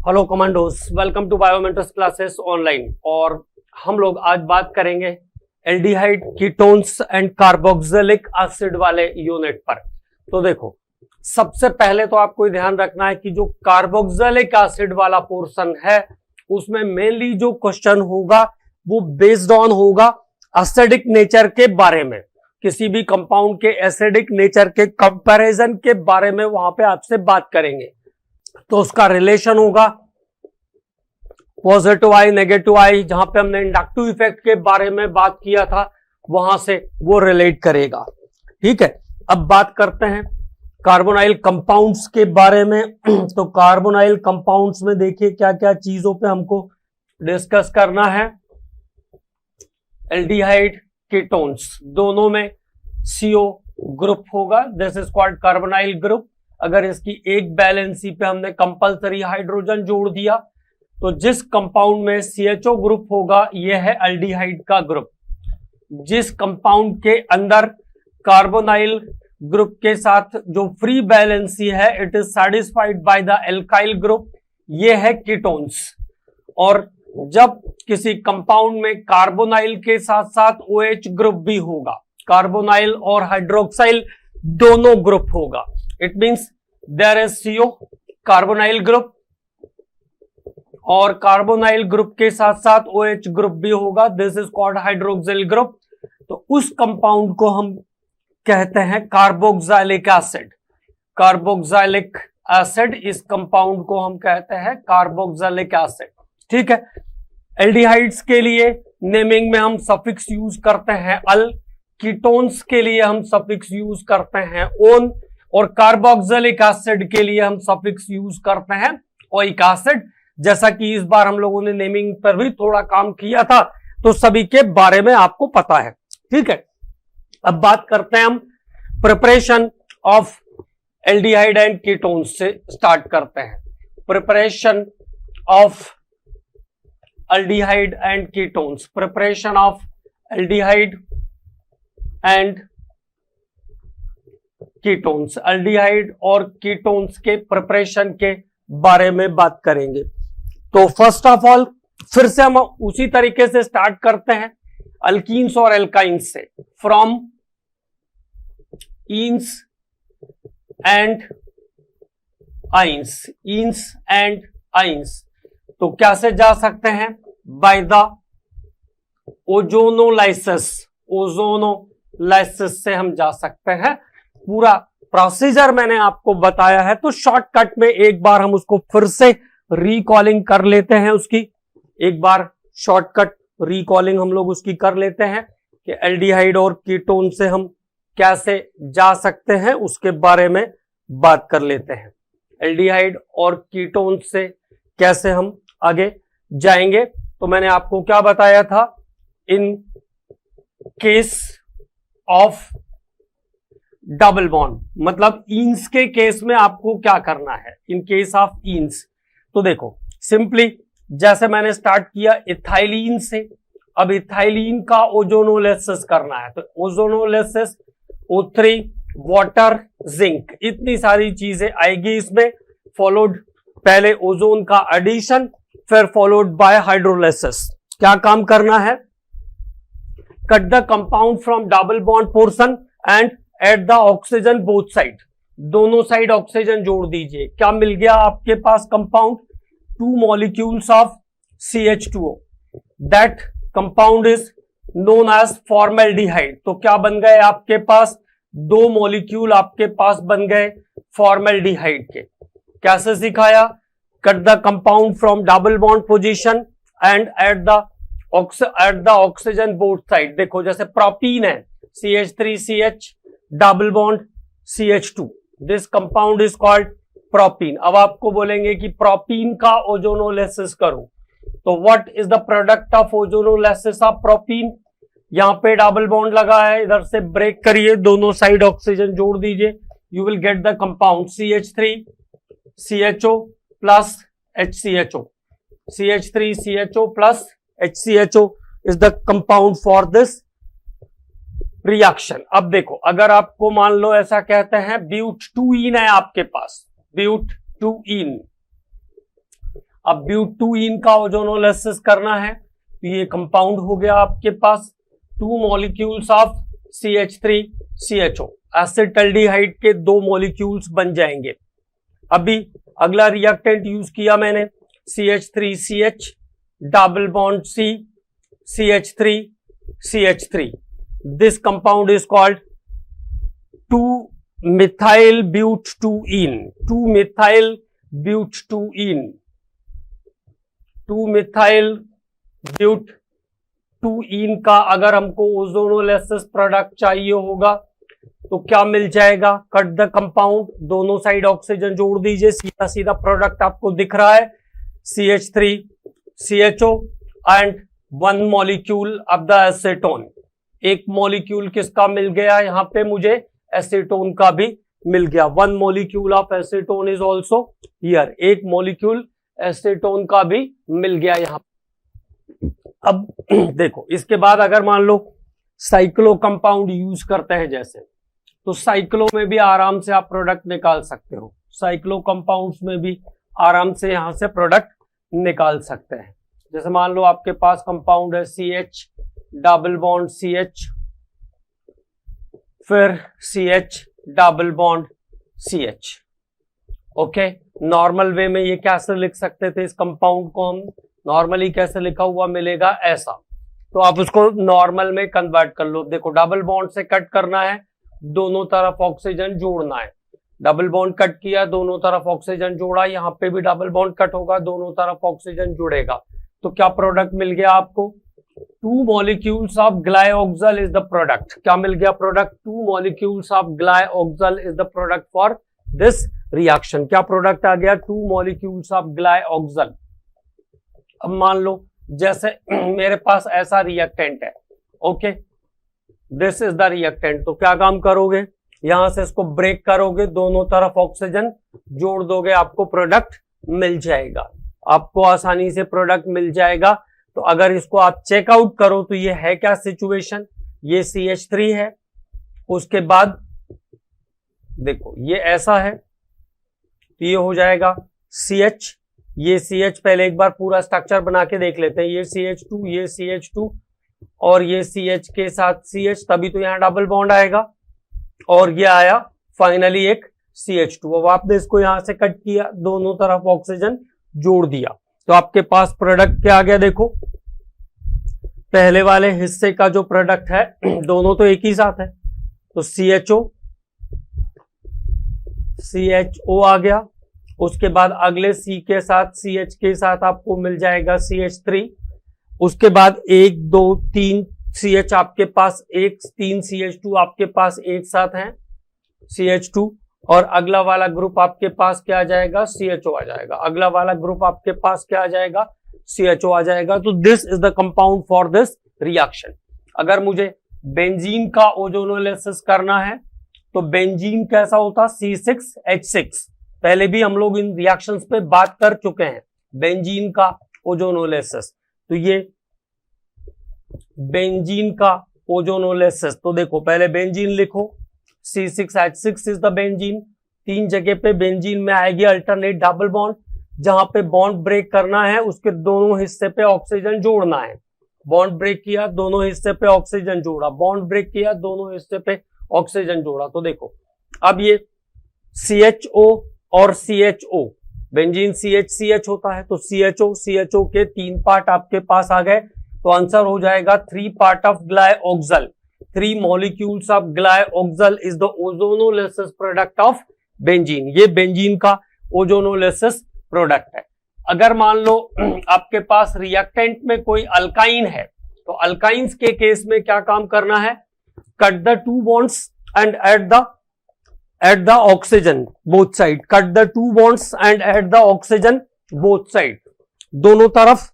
Hello commandos, welcome to Biomentors classes online. और हम लोग आज बात करेंगे aldehyde, ketones and carboxylic acid वाले यूनिट पर। तो देखो, सबसे पहले तो आपको ध्यान रखना है कि जो कार्बोक्सिलिक एसिड वाला पोर्शन है उसमें मेनली जो क्वेश्चन होगा वो बेस्ड ऑन होगा एसिडिक नेचर के बारे में। किसी भी कंपाउंड के एसिडिक नेचर के कंपैरिजन के बारे में वहां पे आपसे बात करेंगे। तो उसका रिलेशन होगा पॉजिटिव आई नेगेटिव आई, जहां पे हमने इंडक्टिव इफेक्ट के बारे में बात किया था वहां से वो रिलेट करेगा। ठीक है, अब बात करते हैं कार्बोनाइल कंपाउंड्स के बारे में। तो कार्बोनाइल कंपाउंड्स में देखिए क्या क्या चीजों पे हमको डिस्कस करना है। एल्डिहाइड, कीटोन्स, दोनों में CO ग्रुप होगा, this is called carbonyl group. अगर इसकी एक बैलेंसी पे हमने कंपलसरी हाइड्रोजन जोड़ दिया तो जिस कंपाउंड में CHO ग्रुप होगा यह है एल्डिहाइड का ग्रुप। जिस कंपाउंड के अंदर कार्बोनाइल ग्रुप के साथ जो फ्री बैलेंसी है it is satisfied by the alkyl group, यह है कीटोन्स। और जब किसी कंपाउंड में कार्बोनाइल के साथ साथ OH ग्रुप भी होगा, कार्बोनाइल और हाइड्रोक्साइल दोनों ग्रुप होगा, it means there is CO carbonyl group और कार्बोनाइल ग्रुप के साथ साथ OH ग्रुप भी होगा, this is called hydroxyl group. तो उस कंपाउंड को हम कहते हैं कार्बोक्सिलिक एसिड। कार्बोक्सिलिक एसिड, इस कंपाउंड को हम कहते हैं कार्बोक्सिलिक एसिड। ठीक है, एल्डिहाइड्स के लिए नेमिंग में हम सफिक्स यूज करते हैं अल, कीटोन्स के लिए हम सफिक्स यूज करते हैं ओन, और कार्बोक्सिलिक एसिड के लिए हम सफिक्स यूज करते हैं ओइक एसिड। जैसा कि इस बार हम लोगों ने नेमिंग पर भी थोड़ा काम किया था तो सभी के बारे में आपको पता है। ठीक है, अब बात करते हैं हम preparation of aldehyde and ketones से स्टार्ट करते हैं। Preparation of aldehyde and ketones, preparation of aldehyde and ketones, aldehyde और कीटोन्स के प्रिपरेशन के बारे में बात करेंगे। तो फर्स्ट ऑफ ऑल फिर से हम उसी तरीके से स्टार्ट करते हैं अल्कीन्स और एल्काइंस से, from enes and ynes, enes and ynes. तो कैसे जा सकते हैं? बाय द ओजोनोलाइसिस, ओजोनोलाइसिस से हम जा सकते हैं। पूरा प्रोसीजर मैंने आपको बताया है तो शॉर्टकट में एक बार हम उसको फिर से रिकॉलिंग कर लेते हैं। उसकी एक बार शॉर्टकट रिकॉलिंग हम लोग उसकी कर लेते हैं कि एल्डिहाइड और कीटोन से हम कैसे जा सकते हैं, उसके बारे में बात कर लेते हैं। एल्डिहाइड और कीटोन से कैसे हम आगे जाएंगे, तो मैंने आपको क्या बताया था, इन केस ऑफ डबल बॉन्ड, मतलब ईन्स के केस में आपको क्या करना है। इन केस ऑफ ईन्स तो देखो सिंपली जैसे मैंने स्टार्ट किया इथाइलिन से, अब इथाइलिन का ओजोनोलाइसिस करना है तो ओजोनोलाइसिस O3 वाटर जिंक, इतनी सारी चीजें आएगी इसमें। फॉलोड पहले ओजोन का एडिशन, फिर फॉलोड बाय हाइड्रोलाइसिस। क्या काम करना है? Cut the compound from double bond portion and add the oxygen both side, दोनों साइड ऑक्सीजन जोड़ दीजिए। क्या मिल गया आपके पास compound? 2 molecules of CH2O, that compound is known as formaldehyde. तो क्या बन गए आपके पास? 2 मॉलिक्यूल आपके पास बन गए फॉर्मेल्डिहाइड के। कैसे सिखाया? Cut the compound from double bond position and add the oxygen both side. देखो जैसे प्रोपीन है, CH3CH double bond CH2, this compound is called propene. अब आपको बोलेंगे कि प्रोपीन का ओजोनोलाइसिस करो, तो what is the product of ozonolysis of propene? यहां पे डबल बॉन्ड लगा है, इधर से ब्रेक करिए, दोनों साइड ऑक्सीजन जोड़ दीजिए, you will get the compound CH3CHO plus HCHO। CH3CHO plus HCHO is the compound for this reaction. अब देखो अगर आपको मान लो ऐसा कहते हैं ब्यूट 2 इन है आपके पास, ब्यूट 2 इन, अब ब्यूटूइन का ओजोनोलिसिस करना है तो ये कंपाउंड हो गया आपके पास 2 मॉलिक्यूल्स ऑफ CH3CHO, एसिटाल्डिहाइड के 2 मॉलिक्यूल्स बन जाएंगे। अभी अगला रिएक्टेंट यूज किया मैंने CH3CH double bond C CH3CH3, this compound is called 2-methyl butene, 2-methyl butene, 2-methyl butene का अगर हमको ओजोनोलिसिस प्रोडक्ट चाहिए होगा तो क्या मिल जाएगा? कट द कंपाउंड, दोनों साइड ऑक्सीजन जोड़ दीजिए, सीधा सीधा प्रोडक्ट आपको दिख रहा है CH3CHO and 1 molecule of the acetone. एक मॉलिक्यूल किसका मिल गया यहाँ पे मुझे? एसीटोन का भी मिल गया। 1 molecule of acetone is also here, एक मॉलिक्यूल एसीटोन का भी मिल गया यहाँ। अब देखो इसके बाद अगर मान लो साइक्लो कंपाउंड यूज करते हैं जैसे, तो साइक्लो में भी आराम से आप प्रोडक्ट निकाल सकते हो, साइक्लो कंपाउंड्स में भी आराम से यहां से प्रोडक्ट निकाल सकते हैं। जैसे मान लो आपके पास कंपाउंड है CH डबल बॉन्ड CH, फिर CH double bond CH। Okay, normal way में ये कैसे लिख सकते थे? इस कंपाउंड को हम नॉर्मली कैसे लिखा हुआ मिलेगा? ऐसा। तो आप उसको नॉर्मल में कन्वर्ट कर लो। देखो डबल बॉन्ड से कट करना है, दोनों तरफ ऑक्सीजन जोड़ना है। डबल बॉन्ड कट किया, दोनों तरफ ऑक्सीजन जोड़ा, यहाँ पे भी डबल बॉन्ड कट होगा, दोनों तरफ ऑक्सीजन जुड़ेगा। तो क्या प्रोडक्ट मिल गया आपको? 2 molecules of glyoxal is the product. क्या मिल गया product? 2 molecules of glyoxal is the product for this reaction. क्या प्रोडक्ट आ गया? 2 मॉलिक्यूल्स ऑफ ग्लाइऑक्सल। अब मान लो जैसे मेरे पास ऐसा रिएक्टेंट है, okay, this is the reactant. तो क्या काम करोगे? यहां से इसको ब्रेक करोगे, दोनों तरफ ऑक्सीजन जोड़ दोगे, आपको प्रोडक्ट मिल जाएगा, आपको आसानी से प्रोडक्ट मिल जाएगा। तो अगर इसको आप चेकआउट करो तो ये है क्या सिचुएशन? ये CH3 है, उसके बाद देखो ये ऐसा है, तो ये हो जाएगा CH, ये CH, पहले एक बार पूरा स्ट्रक्चर बना के देख लेते हैं। ये CH2, ये CH2 और ये CH के साथ CH, तभी तो यहां डबल बॉन्ड आएगा, और ये आया फाइनली एक CH2। अब आपने इसको यहां से कट किया, दोनों तरफ ऑक्सीजन जोड़ दिया, तो आपके पास प्रोडक्ट क्या आ गया? देखो पहले वाले हिस्से का जो प्रोडक्ट है, दोनों तो एक ही साथ है, तो CHO आ गया। उसके बाद अगले C के साथ CH के साथ आपको मिल जाएगा CH3। उसके बाद 1 2 3 CH आपके पास, 3 CH2 आपके पास एक साथ हैं, CH2, और अगला वाला ग्रुप आपके पास क्या आ जाएगा? CHO आ जाएगा। अगला वाला ग्रुप आपके पास क्या आ जाएगा? CHO आ जाएगा। तो this is the compound for this reaction. अगर मुझे बेंजीन का ओजोनोलिसिस करना है तो बेंजीन कैसा होता? C6H6। पहले भी हम लोग इन रिएक्शंस पे बात कर चुके हैं, बेंजीन का ओजोनोलिसिस। तो ये बेंजीन का ओजोनोलिसिस, तो देखो पहले बेंजीन लिखो, C6H6 इज द बेंजीन। 3 जगह पे बेंजीन में आएगी अल्टरनेट डबल बॉन्ड, जहां पे बॉन्ड ब्रेक करना है उसके दोनों हिस्से पे ऑक्सीजन जोड़ना है। बॉन्ड ब्रेक किया, दोनों हिस्से पे ऑक्सीजन जोड़ा, बॉन्ड ब्रेक किया, दोनों हिस्से पे ऑक्सीजन जोड़ा। तो देखो अब ये CHO और CHO, बेंजीन CH होता है, तो CHO के 3 पार्ट आपके पास आ गए, तो आंसर हो जाएगा 3 part of glyoxal. 3 molecules of glyoxal is the ozonolysis product of benzene. ये बेंजीन का ओजोनोलिसिस प्रोडक्ट है। अगर मान लो आपके पास रिएक्टेंट में कोई अल्काइन है, तो अल्काइंस के केस में क्या काम करना है? Cut the 2 bonds and add the oxygen both side, cut the 2 bonds and add the oxygen both side। दोनों तरफ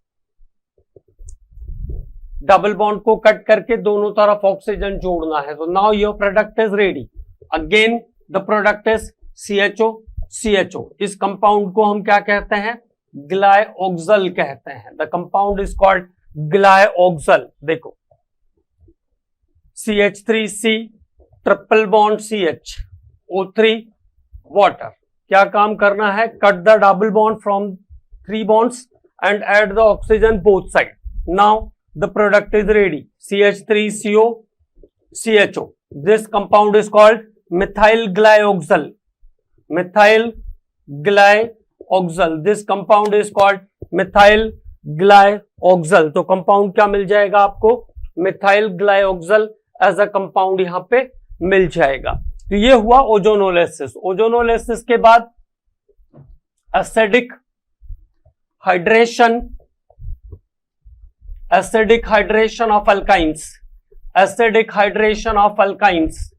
डबल बॉन्ड को कट करके दोनों तरफ ऑक्सीजन जोड़ना है। तो now your product is ready. Again the product is CHO। इस कंपाउंड को हम क्या कहते हैं? ग्लाइऑक्सल कहते हैं। The compound is called glyoxal. देखो CH3C triple bond CH, O3 water. क्या काम करना है? Cut the double bond from 3 bonds and add the oxygen both side. Now the product is ready. CH3CO CHO. This compound is called methyl glyoxal. Methyl glyoxal. This compound is called methyl glyoxal. तो compound क्या मिल जाएगा आपको? Methyl glyoxal as a compound यहां पे मिल जाएगा. तो ये हुआ ओजोनोलिसिस. ओजोनोलिसिस के बाद acidic hydration of alkynes. Acidic hydration of alkynes.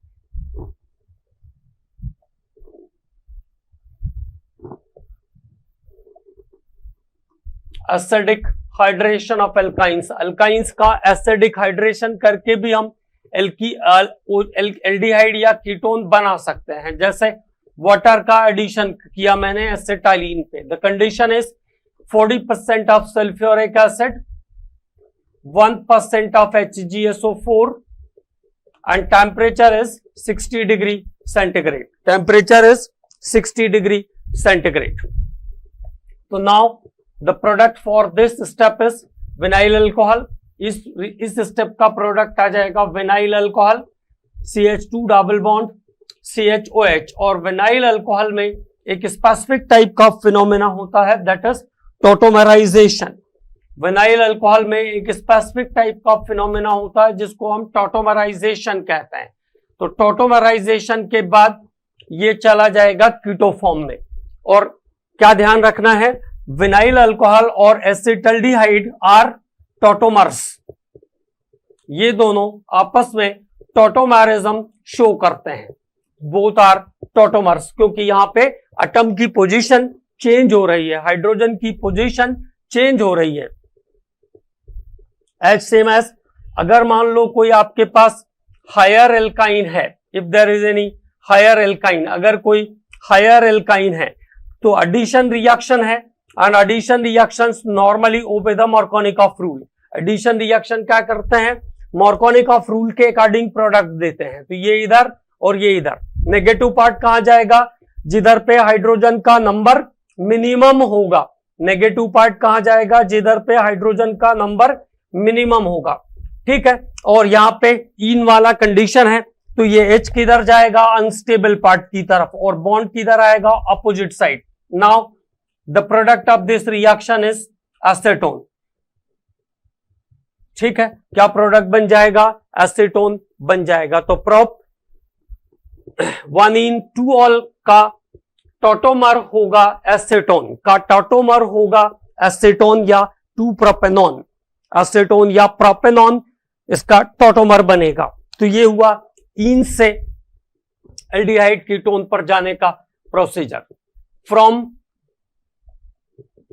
Acidic hydration of alkynes. Alkynes का एसिडिक हाइड्रेशन करके भी हम एल्डिहाइड या कीटोन बना सकते हैं. जैसे वाटर का एडिशन किया मैंने एसिटाइलिन पे. The condition is 40% of sulphuric acid, 1% of HgSO4 and temperature is 60 degree centigrade. Temperature is 60 degree centigrade. So now the product for this step is vinyl alcohol. इस step का product आ जाएगा vinyl alcohol, CH2 double bond CHOH. और vinyl alcohol में एक specific type का phenomena होता है that is tautomerisation. Vinyl alcohol में एक स्पेसिफिक टाइप का फिनोमेना होता है जिसको हम टॉटोमराइजेशन कहते हैं. तो टॉटोमराइजेशन के बाद ये चला जाएगा कीटोफॉर्म में. और क्या ध्यान रखना है, विनाइल अल्कोहल और एसिटल्डिहाइड आर टॉटोमर्स. ये दोनों आपस में टॉटोमरिज्म शो करते हैं. बोथ आर टॉटोमर्स, क्योंकि यहां पे एटम की पोजीशन चेंज हो रही है, हाइड्रोजन की पोजीशन चेंज हो रही है. एज सेम एज अगर मान लो कोई आपके पास हायर एल्काइन है, if there is any higher alkyne, अगर कोई हायर एल्काइन है तो एडिशन रिएक्शन है. And addition reactions normally obey the Markovnikov rule. Addition reaction क्या करते हैं, मार्कोनिकॉफ रूल के अकॉर्डिंग प्रोडक्ट देते हैं. तो ये इधर और ये इधर. नेगेटिव पार्ट कहां जाएगा, जिधर पे हाइड्रोजन का नंबर मिनिमम होगा. नेगेटिव पार्ट कहां जाएगा, जिधर पे हाइड्रोजन का नंबर मिनिमम होगा. ठीक है. और यहां पे इन वाला कंडीशन है तो ये H किधर जाएगा, अनस्टेबल पार्ट की तरफ, और बॉन्ड किधर आएगा, opposite side. Now the product of this reaction is acetone. ठीक है. क्या प्रोडक्ट बन जाएगा, एसीटोन बन जाएगा. तो प्रोप 1in2ol का टॉटोमर होगा एसीटोन, का टॉटोमर होगा एसीटोन या 2-प्रोपेनॉन. एसीटोन या प्रोपेनॉन इसका टॉटोमर बनेगा. तो ये हुआ इन से एल्डिहाइड कीटोन पर जाने का प्रोसीजर. फ्रॉम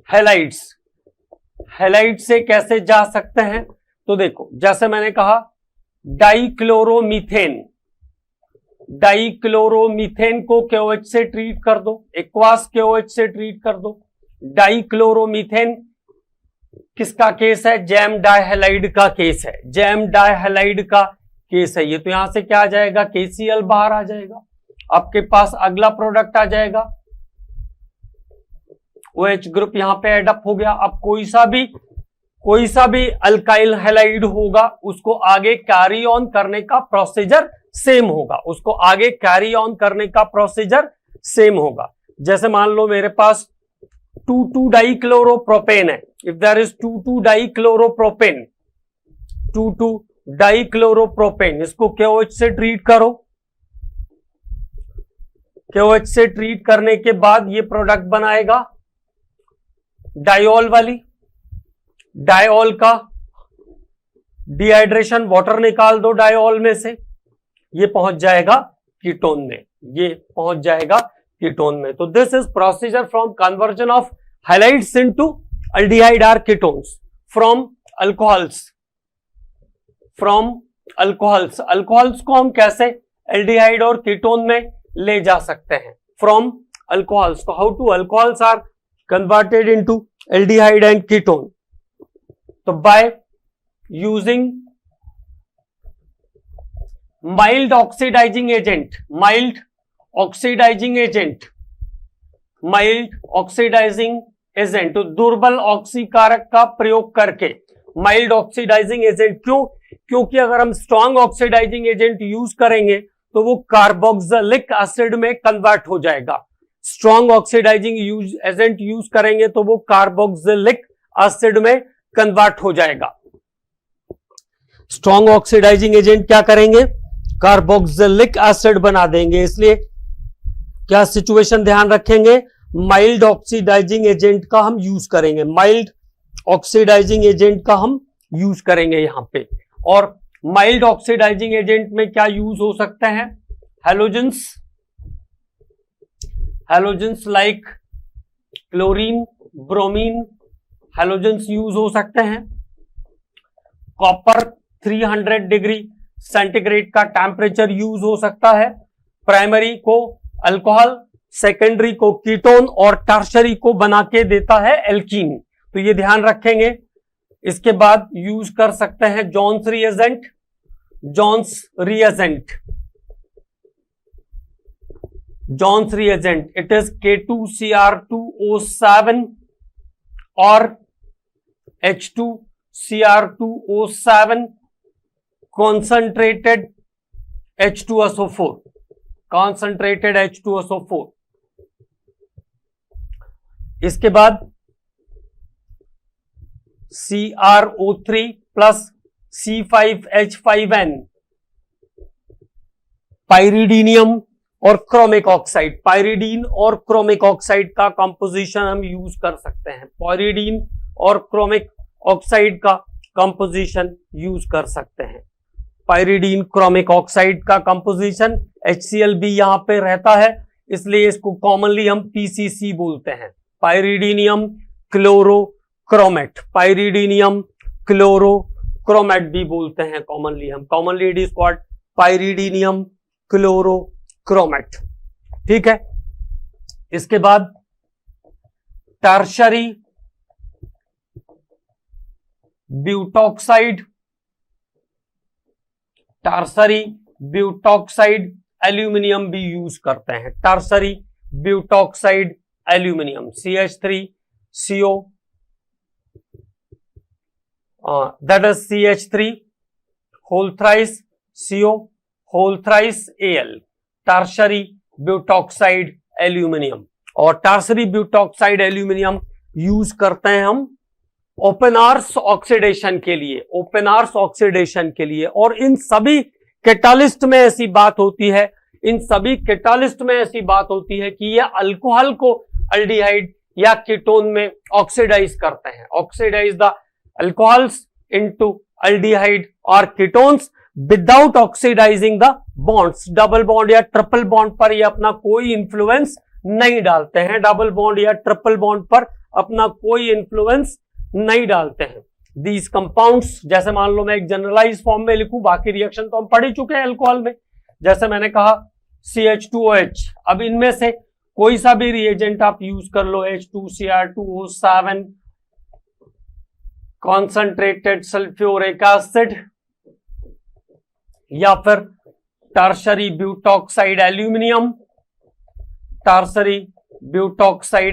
हैलाइड्स, हैलाइड से कैसे जा सकते हैं, तो देखो जैसे मैंने कहा डाइक्लोरोमीथेन, डाइक्लोरोमीथेन को KOH से ट्रीट कर दो, एक्वास KOH से ट्रीट कर दो. डाइक्लोरोमीथेन किसका केस है, जैम डाइहैलाइड का केस है, जैम डाइहैलाइड का केस है ये. तो यहां से क्या आ जाएगा, KCl बाहर आ जाएगा. आपके पास अगला प्रोडक्ट आ जाएगा OH ग्रुप, यहां पे एडअप हो गया. अब कोई सा भी अल्काइल हैलाइड होगा उसको आगे कैरी ऑन करने का प्रोसीजर सेम होगा, उसको आगे कैरी ऑन करने का प्रोसीजर सेम होगा. जैसे मान लो मेरे पास 2,2-डाइक्लोरोप्रोपेन है. इफ देयर इज 2,2-डाइक्लोरोप्रोपेन, 2,2-डाइक्लोरोप्रोपेन, इसको KOH से ट्रीट करो. KOH से ट्रीट करने के बाद ये प्रोडक्ट बनाएगा डायोल वाली. डायोल का डिहाइड्रेशन, वाटर निकाल दो डायोल में से, ये पहुंच जाएगा कीटोन में, ये पहुंच जाएगा कीटोन में. तो this is procedure from conversion of halides into aldehyde or ketones from alcohols. From alcohols, alcohols को हम कैसे एल्डिहाइड और कीटोन में ले जा सकते हैं, फ्रॉम अल्कोहल्स. तो how to alcohols are converted into aldehyde and ketone. तो by using mild oxidizing agent, mild oxidizing agent, mild oxidizing agent, तो दुर्बल ऑक्सीकारक का प्रयोग करके माइल्ड ऑक्सीडाइजिंग एजेंट। क्योंकि अगर हम स्ट्रॉन्ग ऑक्सीडाइजिंग एजेंट यूज करेंगे तो वो कार्बोक्सिलिक एसिड में कन्वर्ट हो जाएगा। स्ट्रॉन्ग ऑक्सीडाइजिंग एजेंट यूज करेंगे तो वो कार्बोक्सिलिक एसिड में कन्वर्ट हो जाएगा। स्ट्रॉन्ग ऑक्सीडाइजिंग एजेंट क्या करेंगे, कार्बोक्सिलिक एसिड बना देंगे। इसलिए क्या सिचुएशन ध्यान रखेंगे, माइल्ड ऑक्सीडाइजिंग एजेंट का हम यूज करेंगे, माइल्ड ऑक्सीडाइजिंग एजेंट का हम यूज करेंगे यहां पे। और माइल्ड ऑक्सीडाइजिंग एजेंट में क्या यूज हो सकते हैं, halogens like chlorine, bromine, halogens use हो सकते हैं। कॉपर 300 डिग्री सेंटीग्रेड का टेम्परेचर यूज हो सकता है। प्राइमरी को अल्कोहल, सेकेंडरी को कीटोन और टर्शरी को बना के देता है एल्कीन, तो ये ध्यान रखेंगे। इसके बाद यूज कर सकते हैं Johns reagent, it is K2Cr2O7 और H2Cr2O7 concentrated H2SO4। इसके बाद CrO3 प्लस C5H5N, पाइरिडीनियम और क्रोमिक ऑक्साइड, पाइरिडीन और क्रोमिक ऑक्साइड का कंपोजिशन हम यूज कर सकते हैं। पाइरिडीन और क्रोमिक ऑक्साइड का कंपोजिशन यूज कर सकते हैं। पाइरिडीन क्रोमिक ऑक्साइड का कंपोजिशन HCl भी यहां पे रहता है, इसलिए इसको कॉमनली हम PCC बोलते हैं, पाइरिडीनियम क्लोरोक्रोमेट, पाइरिडीनियम क्लोरोक्रोमेट भी बोलते हैं commonly it is called pyridinium chlorochromate. ठीक है, इसके बाद टर्शरी ब्यूटॉक्साइड एल्यूमिनियम भी यूज करते हैं। Tertiary butoxide aluminium CH3CO, that is CH3 whole thrice CO whole thrice Al, tertiary butoxide aluminium. और टर्शरी ब्यूटॉक्साइड एल्यूमिनियम यूज करते हैं हम ओपन आर्स ऑक्सीडेशन के लिए, और इन सभी कैटालिस्ट में ऐसी बात होती है, कि ये अल्कोहल को अल्डिहाइड या कीटोन में ऑक्सीडाइज करते हैं, oxidize the alcohols into aldehyde और ketones without oxidizing the bonds. Double bond या ट्रिपल बॉन्ड पर ये अपना कोई इंफ्लुएंस नहीं डालते हैं, डबल बॉन्ड या ट्रिपल बॉन्ड पर अपना कोई इंफ्लुएंस नहीं डालते हैं। दीज कंपाउंड्स, जैसे मान लो मैं एक जनरलाइज फॉर्म में लिखूं, बाकी रिएक्शन तो हम पढ़ ही चुके हैं अल्कोहल में, जैसे मैंने कहा CH2OH, अब इनमें से कोई सा भी रिएजेंट आप यूज कर लो, H2Cr2O7 कॉन्सेंट्रेटेड सल्फ्यूरिक एसिड, या फिर tertiary butoxide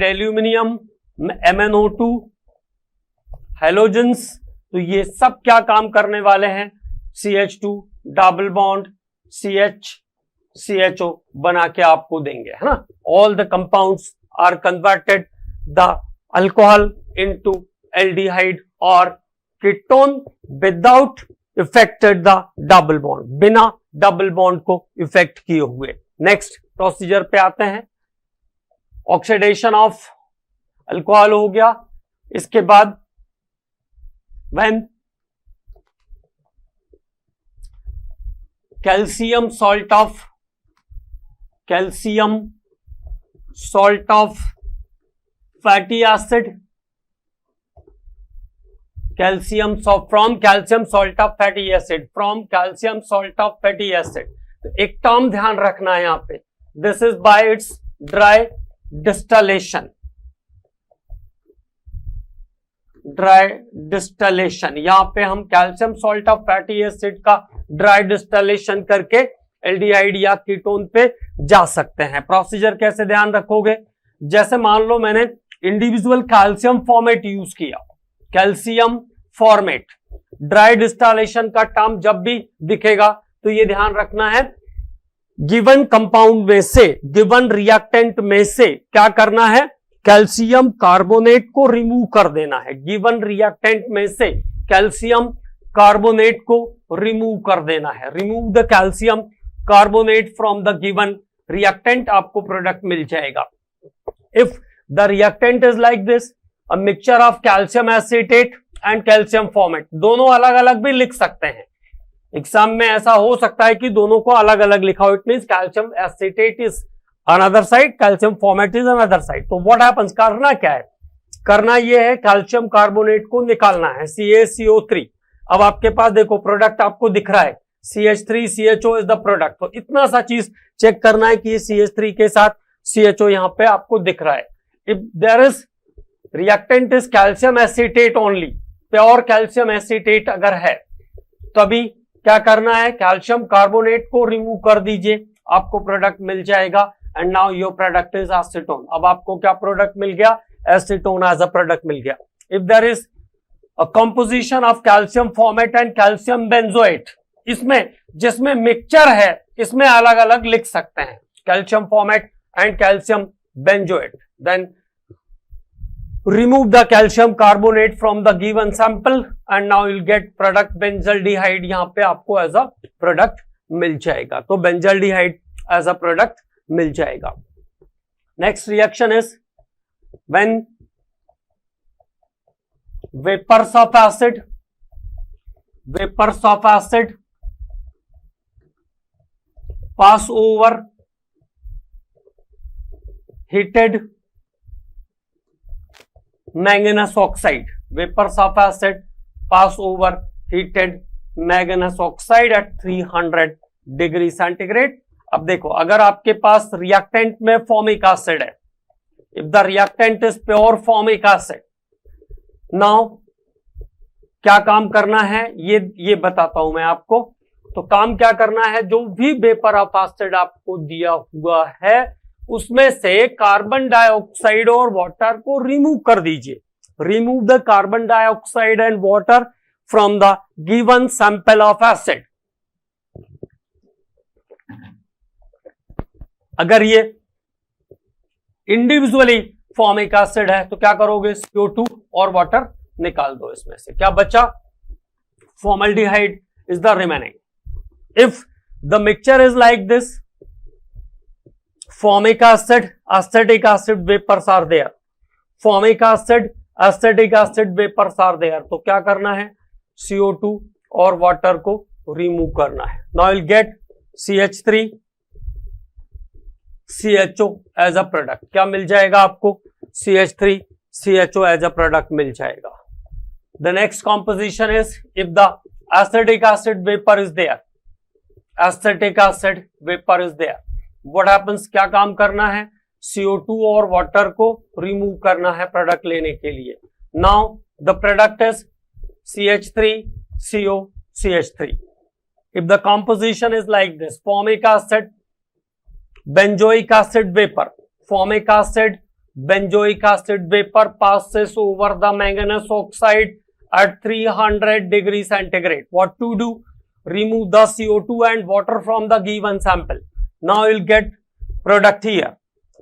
aluminium, MnO2, halogens, तो ये सब क्या काम करने वाले हैं, CH2 डबल बॉन्ड CHO बना के आपको देंगे, है ना। All the compounds are converted the alcohol into aldehyde और ketone without affected the double bond, बिना डबल बॉन्ड को इफेक्ट किए हुए। नेक्स्ट प्रोसीजर पे आते हैं, ऑक्सीडेशन ऑफ अल्कोहल हो गया। इसके बाद when calcium salt of fatty acid, from calcium salt of fatty acid, तो एक टर्म ध्यान रखना है यहां पे, this is by it's dry distillation, यहां पे हम calcium salt of fatty acid का ड्राई डिस्टलेशन करके एल्डिहाइड या कीटोन पे जा सकते हैं। प्रोसीजर कैसे ध्यान रखोगे, जैसे मान लो मैंने इंडिविजुअल कैल्शियम फॉर्मेट यूज किया, कैल्शियम फॉर्मेट। ड्राई डिस्टालेशन का टर्म जब भी दिखेगा तो ये ध्यान रखना है, गिवन कंपाउंड में से, गिवन रिएक्टेंट में से क्या करना है, कैल्शियम कार्बोनेट को रिमूव कर देना है। गिवन रिएक्टेंट में से कैल्शियम कार्बोनेट को रिमूव कर देना है। Remove the calcium carbonate from the given reactant, आपको प्रोडक्ट मिल जाएगा। If the reactant is like this, a mixture of calcium acetate and calcium formate, दोनों अलग अलग भी लिख सकते हैं। एग्जाम में ऐसा हो सकता है कि दोनों को अलग अलग लिखा हो। It means calcium acetate is another side, calcium formate is another side. तो व्हाट हैपेंस, करना क्या है, करना यह है कैल्शियम कार्बोनेट को निकालना है, CaCO3। अब आपके पास देखो प्रोडक्ट आपको दिख रहा है, CH3CHO इज द प्रोडक्ट। तो इतना सा चीज चेक करना है कि ये CH3 के साथ CHO यहां पे आपको दिख रहा है। If there is reactant is calcium acetate only, pure calcium acetate अगर है, तभी क्या करना है, कैल्शियम कार्बोनेट को रिमूव कर दीजिए, आपको प्रोडक्ट मिल जाएगा। And now your product is acetone. अब आपको क्या प्रोडक्ट मिल गया, एसीटोन एज अ प्रोडक्ट मिल गया। If there is a composition of calcium formate and calcium benzoate, इसमें जिसमें मिक्सचर है इसमें अलग अलग लिख सकते हैं, calcium formate and calcium benzoate. Then remove the calcium carbonate from the given sample and now you'll get product benzaldehyde, यहां पे आपको एज अ प्रोडक्ट मिल जाएगा। तो बेंजल्डिहाइड एज अ प्रोडक्ट मिल जाएगा। Next reaction is when vapours of acid pass over heated manganese oxide, vapors of acid pass over heated manganese oxide at 300 degree centigrade. अब देखो अगर आपके पास रिएक्टेंट में फॉर्मिक एसिड है, if the reactant is pure formic acid, now क्या काम करना है ये बताता हूं मैं आपको। तो काम क्या करना है, जो भी वेपर ऑफ एसिड आपको दिया हुआ है उसमें से कार्बन डाइऑक्साइड और वाटर को रिमूव कर दीजिए। Remove the carbon dioxide and water from the given sample of acid. अगर ये इंडिविजुअली फॉर्मिक एसिड है तो क्या करोगे, CO2 और वाटर निकाल दो इसमें से, क्या बचा, formaldehyde is the remaining. If the mixture is like this, formic acid, acetic acid vapors are there, formic acid, acetic acid vapors are there, तो क्या करना है, CO2 और वाटर को रिमूव करना है। Now you'll get CH3 CHO as a product, क्या मिल जाएगा आपको, CH3 CHO as a product मिल जाएगा। The next composition is if the acetic acid vapor is there, acetic acid vapor is there, what happens, क्या काम करना है, CO2 और वाटर को रिमूव करना है प्रोडक्ट लेने के लिए। Now the product is CH3 CO CH3। If the composition is like this, formic acid benzoic acid vapour, formic acid benzoic acid vapour passes over the manganese oxide at 300 degree centigrade. What to do, remove the CO2 and water from the given sample. Now you'll get product here.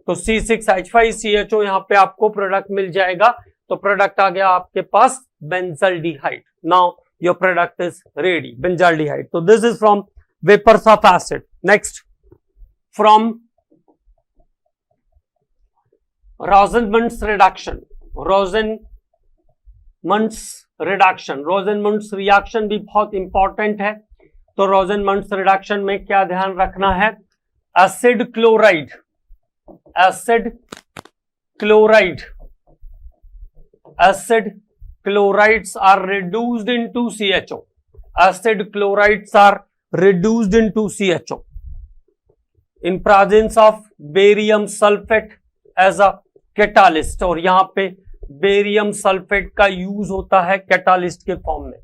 तो C6H5CHO यहां पे आपको product मिल जाएगा। तो product आ गया आपके पास benzaldehyde. Now your product is ready, benzaldehyde. तो this is from vapours of acid. Next, from Rosenmund's reduction. Rosenmund's reaction भी बहुत इंपॉर्टेंट है। तो रोजेनमंड्स रिडक्शन में क्या ध्यान रखना है, acid chlorides are reduced into CHO. Acid chlorides are reduced into CHO in presence of barium sulfate as a catalyst। और यहां पे बेरियम सल्फेट का यूज होता है कैटालिस्ट के फॉर्म में।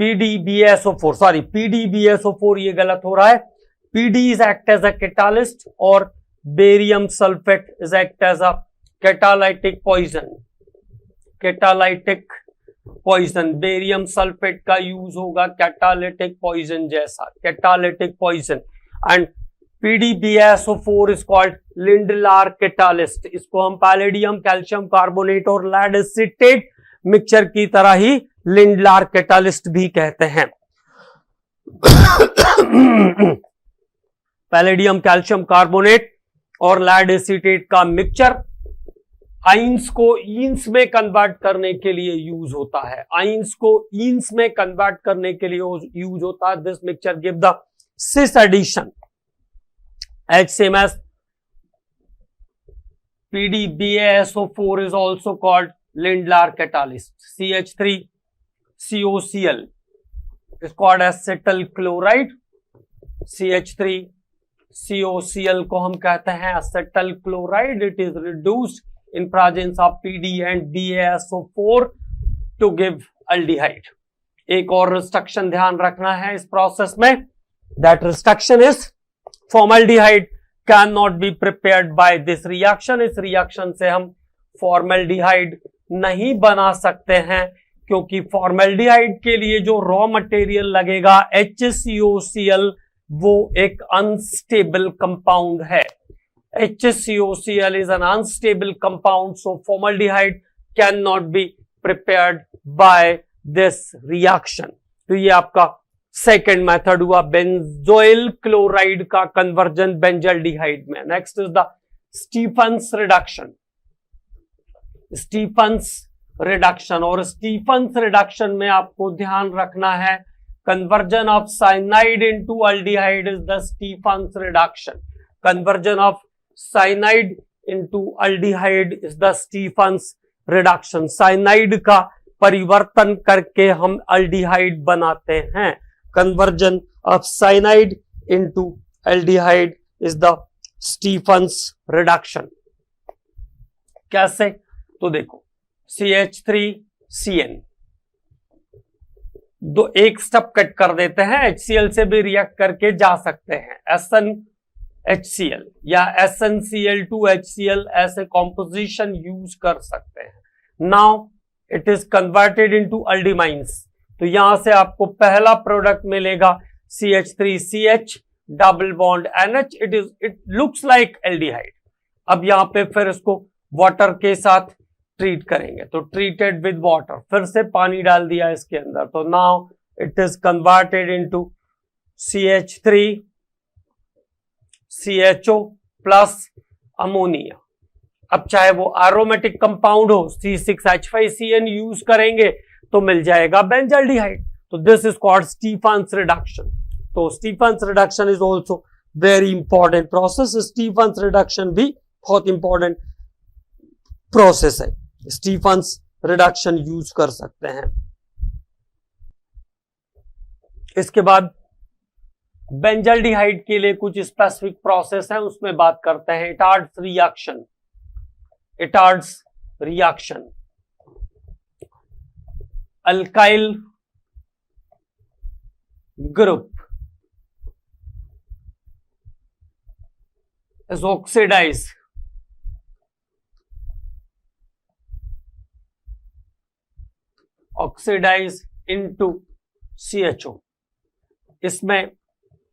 PDBSO4, ये गलत हो रहा है। PD is act as a catalyst और barium sulphate is act as a catalytic poison, catalytic poison, barium sulphate का यूज होगा कैटालिटिक पॉइजन जैसा, catalytic poison. And PDBaSO4 is called Lindlar catalyst. इसको हम पैलेडियम, कैल्शियम कार्बोनेट और lead acetate mixture की तरह ही लिंडलार कैटालिस्ट भी कहते हैं। पैलेडियम, कैल्शियम कार्बोनेट और लेड एसीटेट का मिक्सचर आइंस को ईंस में कन्वर्ट करने के लिए यूज होता है, आइंस को ईंस में कन्वर्ट करने के लिए यूज होता है। This mixture give the cis addition H same as PDBaSO4 is also called Lindlar catalyst. CH3COCl is called acetyl chloride. CH3COCl को हम कहते हैं acetyl chloride. It is reduced in presence of PD and BaSO4 to give aldehyde. एक और restriction ध्यान रखना है इस प्रोसेस में, that restriction is formaldehyde cannot be prepared by this reaction. इस रिएक्शन से हम फॉर्मल्डिहाइड नहीं बना सकते हैं, क्योंकि फॉर्मल्डिहाइड के लिए जो रॉ मटेरियल लगेगा HCOCl वो एक अनस्टेबल कंपाउंड है। HCOCl is an unstable compound, so formaldehyde cannot be prepared by this reaction. तो ये आपका सेकेंड मेथड हुआ बेंजोइल क्लोराइड का कन्वर्जन बेंजल्डिहाइड में। Next is the Stephens reduction. Stephens reduction, और स्टीफन्स रिडक्शन में आपको ध्यान रखना है conversion of cyanide into aldehyde is the Stephens reduction. Conversion of cyanide into aldehyde is the Stephens reduction. Cyanide का परिवर्तन करके हम अल्डिहाइड बनाते हैं। Conversion of cyanide into aldehyde is the Stephens reduction. कैसे? तो देखो CH3CN दो एक स्टेप कट कर देते हैं, HCl से भी रिएक्ट करके जा सकते हैं, SnHCl या SnCl2HCl ऐसे कॉम्पोजिशन यूज कर सकते हैं। Now it is converted into aldimines, तो यहां से आपको पहला प्रोडक्ट मिलेगा CH3CH double bond NH, it looks like aldehyde. अब यहां पे फिर इसको वाटर के साथ ट्रीट करेंगे, तो ट्रीटेड विद वाटर, फिर से पानी डाल दिया इसके अंदर, तो now it is converted into CH3CHO plus ammonia. अब चाहे वो एरोमेटिक कंपाउंड हो, C6H5CN यूज करेंगे तो मिल जाएगा बेंजल्डिहाइड। तो this is called Stephen's reduction. तो Stephen's reduction is also very important process. Stephen's reduction भी बहुत इंपॉर्टेंट प्रोसेस है, स्टीफन्स रिडक्शन यूज कर सकते हैं। इसके बाद बेंजल्डिहाइड के लिए कुछ स्पेसिफिक प्रोसेस है, उसमें बात करते हैं। Etard's reaction, Etard's reaction, alkyl group is oxidized into CHO। इसमें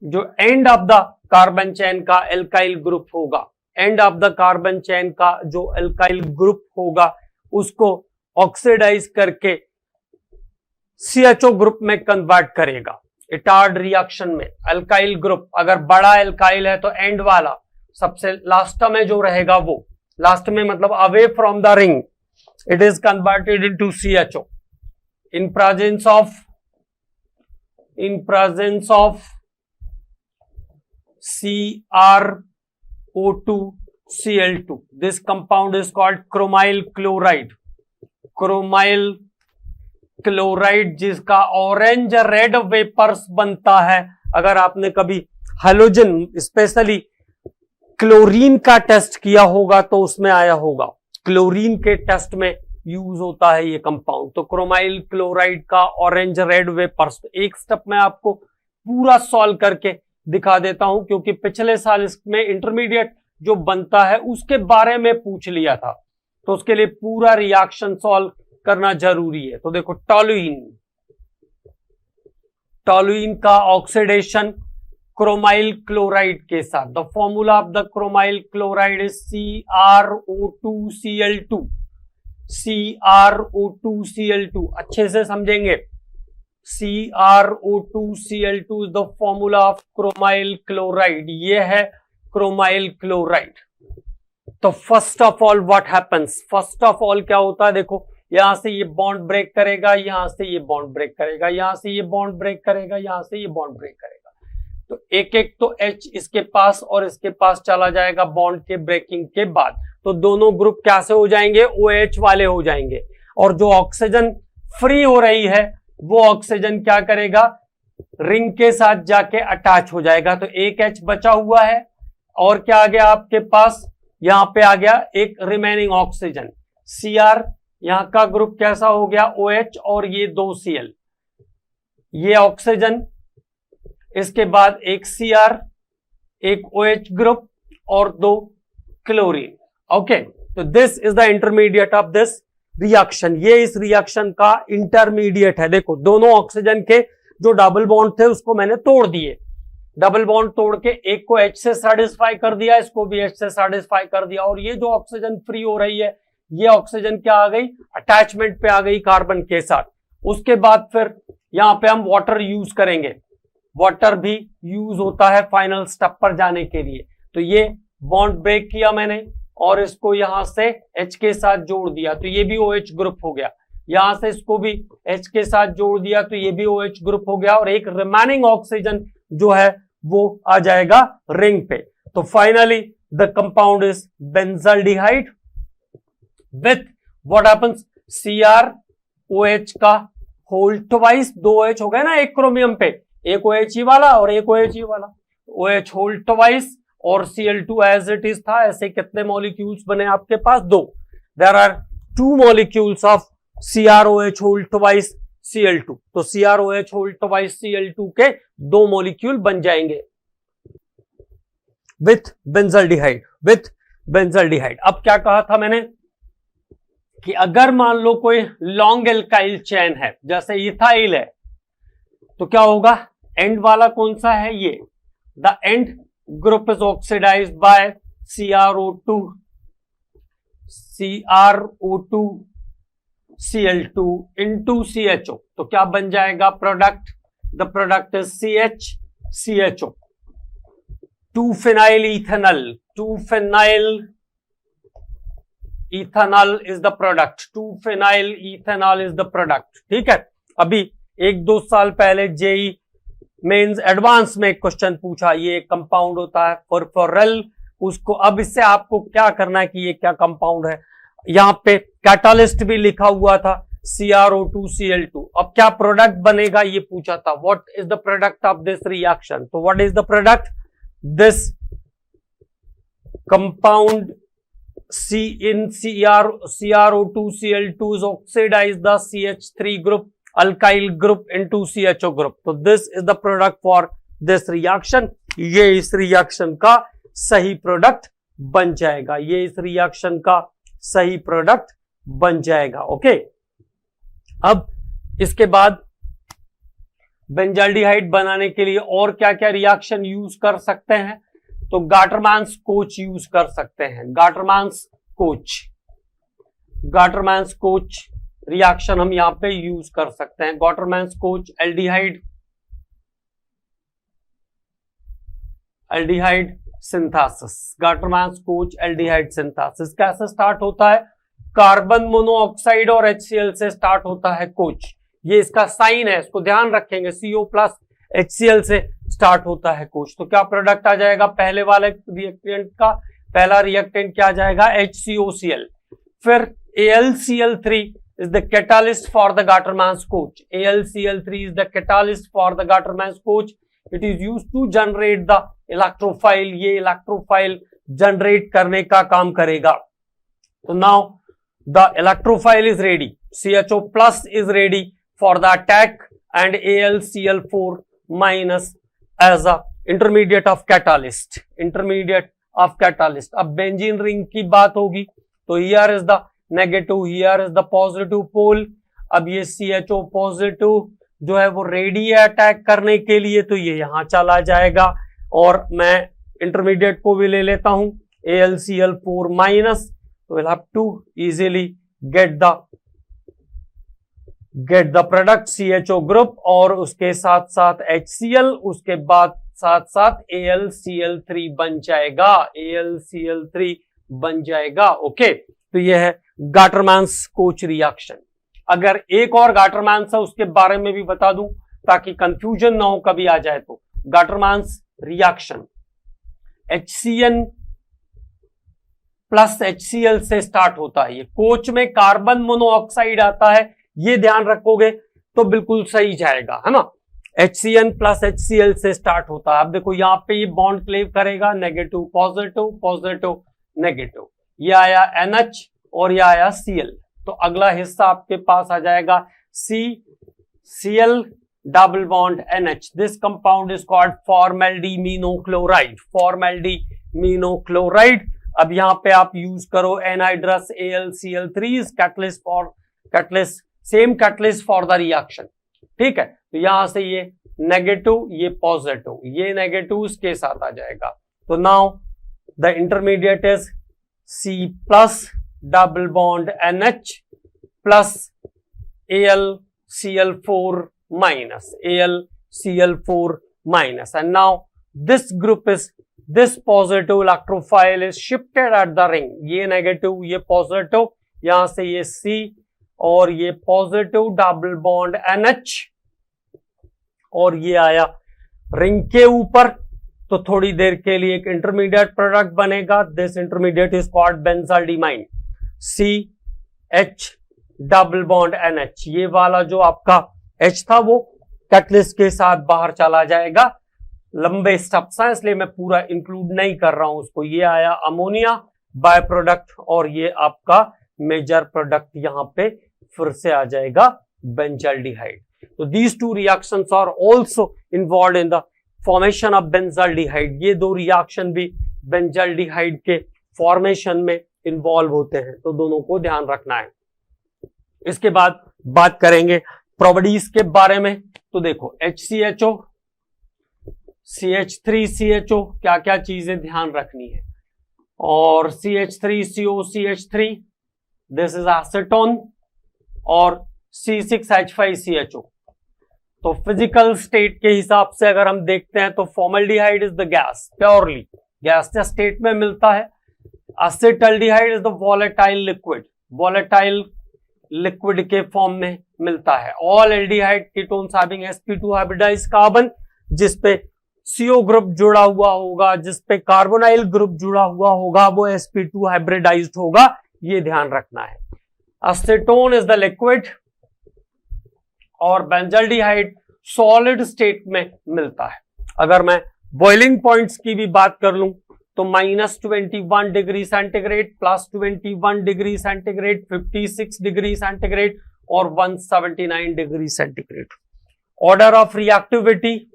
जो end of the carbon chain का एल्काइल ग्रुप होगा, end of the carbon chain का जो एल्काइल ग्रुप होगा उसको ऑक्सीडाइज करके CHO ग्रुप में कन्वर्ट करेगा। इटार्ड रिएक्शन में अल्काइल ग्रुप, अगर बड़ा एल्काइल है तो एंड वाला सबसे लास्ट में जो रहेगा वो, लास्ट में मतलब away from the ring, it is converted into CHO in presence of CrO2Cl2. This compound is called chromyl chloride. Chromyl chloride जिसका ऑरेंज रेड वेपर्स बनता है। अगर आपने कभी हेलोजन स्पेशली क्लोरीन का टेस्ट किया होगा तो उसमें आया होगा, क्लोरीन के टेस्ट में यूज होता है ये कंपाउंड। तो क्रोमाइल क्लोराइड का ऑरेंज रेड वेपर्स, एक स्टेप में आपको पूरा सॉल्व करके दिखा देता हूं, क्योंकि पिछले साल इसमें इंटरमीडिएट जो बनता है उसके बारे में पूछ लिया था। तो उसके लिए पूरा रिएक्शन सॉल्व करना जरूरी है। तो देखो टॉलुइन का ऑक्सीडेशन क्रोमाइल क्लोराइड के साथ, the formula of the chromyl chloride is CrO2Cl2। CrO2Cl2 अच्छे से समझेंगे। CrO2Cl2 is the formula of chromyl chloride. ये है क्रोमाइल क्लोराइड। तो first of all what happens, first of all क्या होता है, देखो यहां से ये बॉन्ड ब्रेक करेगा, यहां से ये बॉन्ड ब्रेक करेगा, यहां से ये बॉन्ड ब्रेक करेगा, यहां से ये बॉन्ड ब्रेक करेगा। तो एक एक तो H इसके पास और इसके पास चला जाएगा बॉन्ड के ब्रेकिंग के बाद। तो दोनों ग्रुप कैसे हो जाएंगे, OH वाले हो जाएंगे। और जो ऑक्सीजन फ्री हो रही है वो ऑक्सीजन क्या करेगा, रिंग के साथ जाके अटैच हो जाएगा। तो एक H बचा हुआ है और क्या आ गया आपके पास, यहां पे आ गया एक रिमेनिंग ऑक्सीजन Cr। यहां का ग्रुप कैसा हो गया, OH और ये 2 Cl, ये ऑक्सीजन, इसके बाद एक Cr, एक OH ग्रुप और 2 क्लोरीन। ओके, तो this is the intermediate of this reaction. ये इस रिएक्शन का इंटरमीडिएट है। देखो दोनों ऑक्सीजन के जो डबल बॉन्ड थे उसको मैंने तोड़ दिए, डबल बॉन्ड तोड़ के एक को H से सेटिस्फाई कर दिया, इसको भी H से सेटिस्फाई कर दिया। और ये जो ऑक्सीजन फ्री हो रही है, ये ऑक्सीजन क्या आ गई, अटैचमेंट पे आ गई कार्बन के साथ। उसके बाद फिर यहां पे हम वाटर यूज करेंगे, वाटर भी यूज होता है फाइनल स्टेप पर जाने के लिए। तो ये बॉन्ड ब्रेक किया मैंने और इसको यहां से H के साथ जोड़ दिया, तो ये भी OH ग्रुप हो गया। यहां से इसको भी H के साथ जोड़ दिया तो ये भी OH ग्रुप हो गया। और एक रिमेनिंग ऑक्सीजन जो है वो आ जाएगा रिंग पे। तो finally the compound is benzaldehyde with what happens, CrOH का होल ट्वाइस, 2 OH हो गए ना एक क्रोमियम पे, एक OH ही वाला और एक OH ही वाला, OH होल ट्वाइस और Cl2 एज इट इज था। ऐसे कितने मॉलिक्यूल्स बने आपके पास, 2। There are 2 molecules of CrOH whole twice Cl2। तो CrOH होल ट्वाइस Cl2 के 2 मॉलिक्यूल बन जाएंगे विथ बेंजाल्डिहाइड। अब क्या कहा था मैंने कि अगर मान लो कोई लॉन्ग एल्काइल चेन है, जैसे इथाइल है, तो क्या होगा, एंड वाला कौन सा है, ये the end group is oxidised by CrO2Cl2 into CHO। तो क्या बन जाएगा product, the product is CHCHO, 2-phenyl ethanol is the product, 2-phenyl ethanol is the product। ठीक है, अभी 1-2 साल पहले जेई मेंस एडवांस में एक क्वेश्चन पूछा, ये कंपाउंड होता है फॉरफोरल, उसको अब इससे आपको क्या करना है कि ये क्या कंपाउंड है। यहां पे कैटालिस्ट भी लिखा हुआ था CrO2Cl2। अब क्या प्रोडक्ट बनेगा ये पूछा था, what is the product of this reaction. तो what is the product, this compound CrO2Cl2 is oxidized the CH3 group alkyl group into CHO group। तो this is the product for this reaction। ये इस reaction का सही product बन जाएगा, ये इस रिएक्शन का सही प्रोडक्ट बन जाएगा। ओके, अब इसके बाद बेंजाल्डिहाइड बनाने के लिए और क्या क्या रिएक्शन यूज कर सकते हैं, तो गाटरमैन्स कोच यूज कर सकते हैं। गाटरमैन्स कोच रिएक्शन हम यहां पे यूज कर सकते हैं। Gattermann's Koch aldehyde synthesis, Gattermann's Koch aldehyde synthesis कैसे स्टार्ट होता है, कार्बन मोनोऑक्साइड और HCl से स्टार्ट होता है कोच। ये इसका साइन है, इसको ध्यान रखेंगे, CO+HCl से स्टार्ट होता है कोच। तो क्या प्रोडक्ट आ जाएगा, पहले वाले रिएक्टेंट का पहला रिएक्टेंट क्या आ जाएगा, HCOCl। फिर AlCl3 is the catalyst for the Gattermann's coach। AlCl3 is the catalyst for the Gattermann's coach। It is used to generate the electrophile। ये electrophile generate करने का काम करेगा। तो now the electrophile is ready, CHO+ is ready for the attack and AlCl4- as a intermediate of catalyst। अब benzene ring की बात होगी तो here is the negative, here is the positive pole. अब ये CHO पॉजिटिव जो है वो रेडी है अटैक करने के लिए, तो ये यहां चला जाएगा। और मैं इंटरमीडिएट को भी ले लेता हूं, AlCl4 माइनस, तो will have to easily get the product CHO group, और उसके साथ साथ HCl, उसके बाद साथ साथ AlCl3 बन जाएगा, AlCl3 बन जाएगा। ओके, तो यह है गाटरमैन्स कोच रिएक्शन। अगर एक और गाटरमैन्स है उसके बारे में भी बता दूं ताकि कंफ्यूजन ना हो कभी आ जाए तो। गाटरमैन्स रिएक्शन HCN प्लस HCl से स्टार्ट होता है। ये कोच में कार्बन मोनोऑक्साइड आता है, ये ध्यान रखोगे तो बिल्कुल सही जाएगा, है ना। HCN प्लस HCl से स्टार्ट होता है। अब देखो यहाँ पे ये बॉन्ड क्लेव करेगा, नेगेटिव पॉजिटिव, पॉजिटिव नेगेटिव, ये आया NH और ये आया Cl। तो अगला हिस्सा आपके पास आ जाएगा CCl double bond NH। This compound is called formaldiminochloride, formaldiminochloride. अब यहाँ पे आप यूज करो anhydrous AlCl3 catalyst, same catalyst for the reaction, ठीक है। तो यहां से ये नेगेटिव, ये पॉजिटिव, ये नेगेटिव के साथ आ जाएगा। तो now the intermediate is C plus double bond NH plus AlCl4 minus, AlCl4 minus, and now this group is, this positive electrophile is shifted at the ring। ये नेगेटिव, ये positive, यहां से ये C और ये पॉजिटिव डबल बॉन्ड NH, और ये आया रिंग के ऊपर। तो थोड़ी देर के लिए एक इंटरमीडिएट प्रोडक्ट बनेगा, this intermediate is called benzaldimine, CH double bond NH। ये वाला जो आपका H था वो कैटलिस्ट के साथ बाहर चला जाएगा। लंबे स्टेप्स हैं इसलिए मैं पूरा इंक्लूड नहीं कर रहा हूं उसको। ये आया अमोनिया बाय प्रोडक्ट, और ये आपका मेजर प्रोडक्ट यहां पे फिर से आ जाएगा बेंजाल्डिहाइड। तो these two reactions are also involved in the formation of benzaldehyde. ये दो रिएक्शन भी बेंजाल्डिहाइड के फॉर्मेशन में इन्वॉल्व होते हैं, तो दोनों को ध्यान रखना है। इसके बाद बात करेंगे प्रॉपर्टीज के बारे में। तो देखो HCHO, CH3CHO, क्या क्या चीजें ध्यान रखनी है। और CH3CO, CH3, this is acetone, और C6H5CHO। तो फिजिकल स्टेट के हिसाब से अगर हम देखते हैं तो formaldehyde is the gas, purely gaseous state में मिलता है। Acetaldehyde is the volatile liquid, volatile liquid के फॉर्म में मिलता है। All aldehyde ketones having sp2 hybridised carbon, जिसपे CO ग्रुप जुड़ा हुआ होगा, जिसपे कार्बोनाइल ग्रुप जुड़ा हुआ होगा, वो sp2 हाइब्रिडाइज्ड होगा, ये ध्यान रखना है। एसीटोन इज द लिक्विड, और बेंजाल्डिहाइड सॉलिड स्टेट में मिलता है। अगर मैं बॉइलिंग पॉइंट्स की भी बात कर लूं तो -21 degree centigrade, +21 degree centigrade, 56 degree centigrade और 179 degree centigrade. Order of reactivity,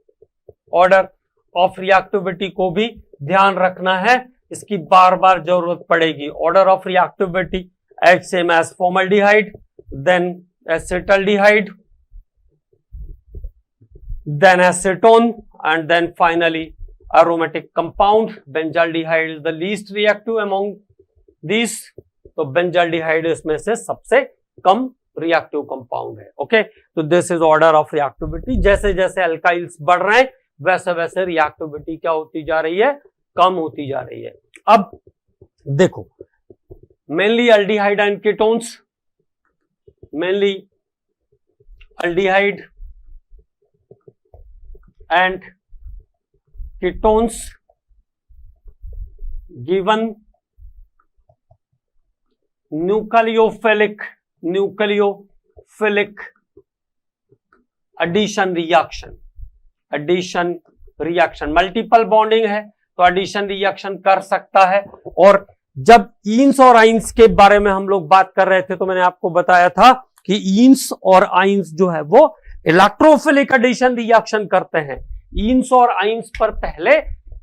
order of reactivity को भी ध्यान रखना है, इसकी बार बार जरूरत पड़ेगी। Order of reactivity H same as formaldehyde, then acetaldehyde, then acetone, and then finally aromatic compound. Benzaldehyde is the least reactive among these, तो benzaldehyde इसमें से सबसे कम रिएक्टिव कंपाउंड है। ओके, तो this is order of reactivity. जैसे जैसे अल्काइल्स बढ़ रहे हैं वैसे वैसे रिएक्टिविटी क्या होती जा रही है, कम होती जा रही है। अब देखो mainly aldehyde and ketones, mainly aldehyde and ketones given nucleophilic addition reaction, multiple bonding है तो एडिशन रिएक्शन कर सकता है। और जब ईन्स और आइंस के बारे में हम लोग बात कर रहे थे तो मैंने आपको बताया था कि ईन्स और आइंस जो है वो इलेक्ट्रोफिलिक एडिशन रिएक्शन करते हैं। ईन्स और आइंस पर पहले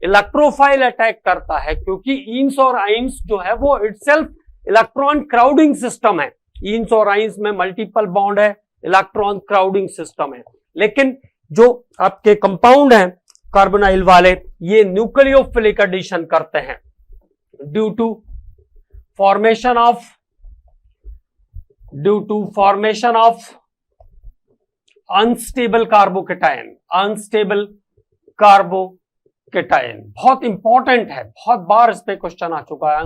इलेक्ट्रोफाइल अटैक करता है, क्योंकि ईन्स और आइंस जो है वो इटसेल्फ इलेक्ट्रॉन क्राउडिंग सिस्टम है, इंस और आइंस में मल्टीपल बॉन्ड है, इलेक्ट्रॉन क्राउडिंग सिस्टम है। लेकिन जो आपके कंपाउंड हैं कार्बोनाइल वाले, ये न्यूक्लियोफिलिक एडिशन करते हैं due to formation of unstable carbocation. Unstable carbocation बहुत इंपॉर्टेंट है, बहुत बार इस पे क्वेश्चन आ चुका है,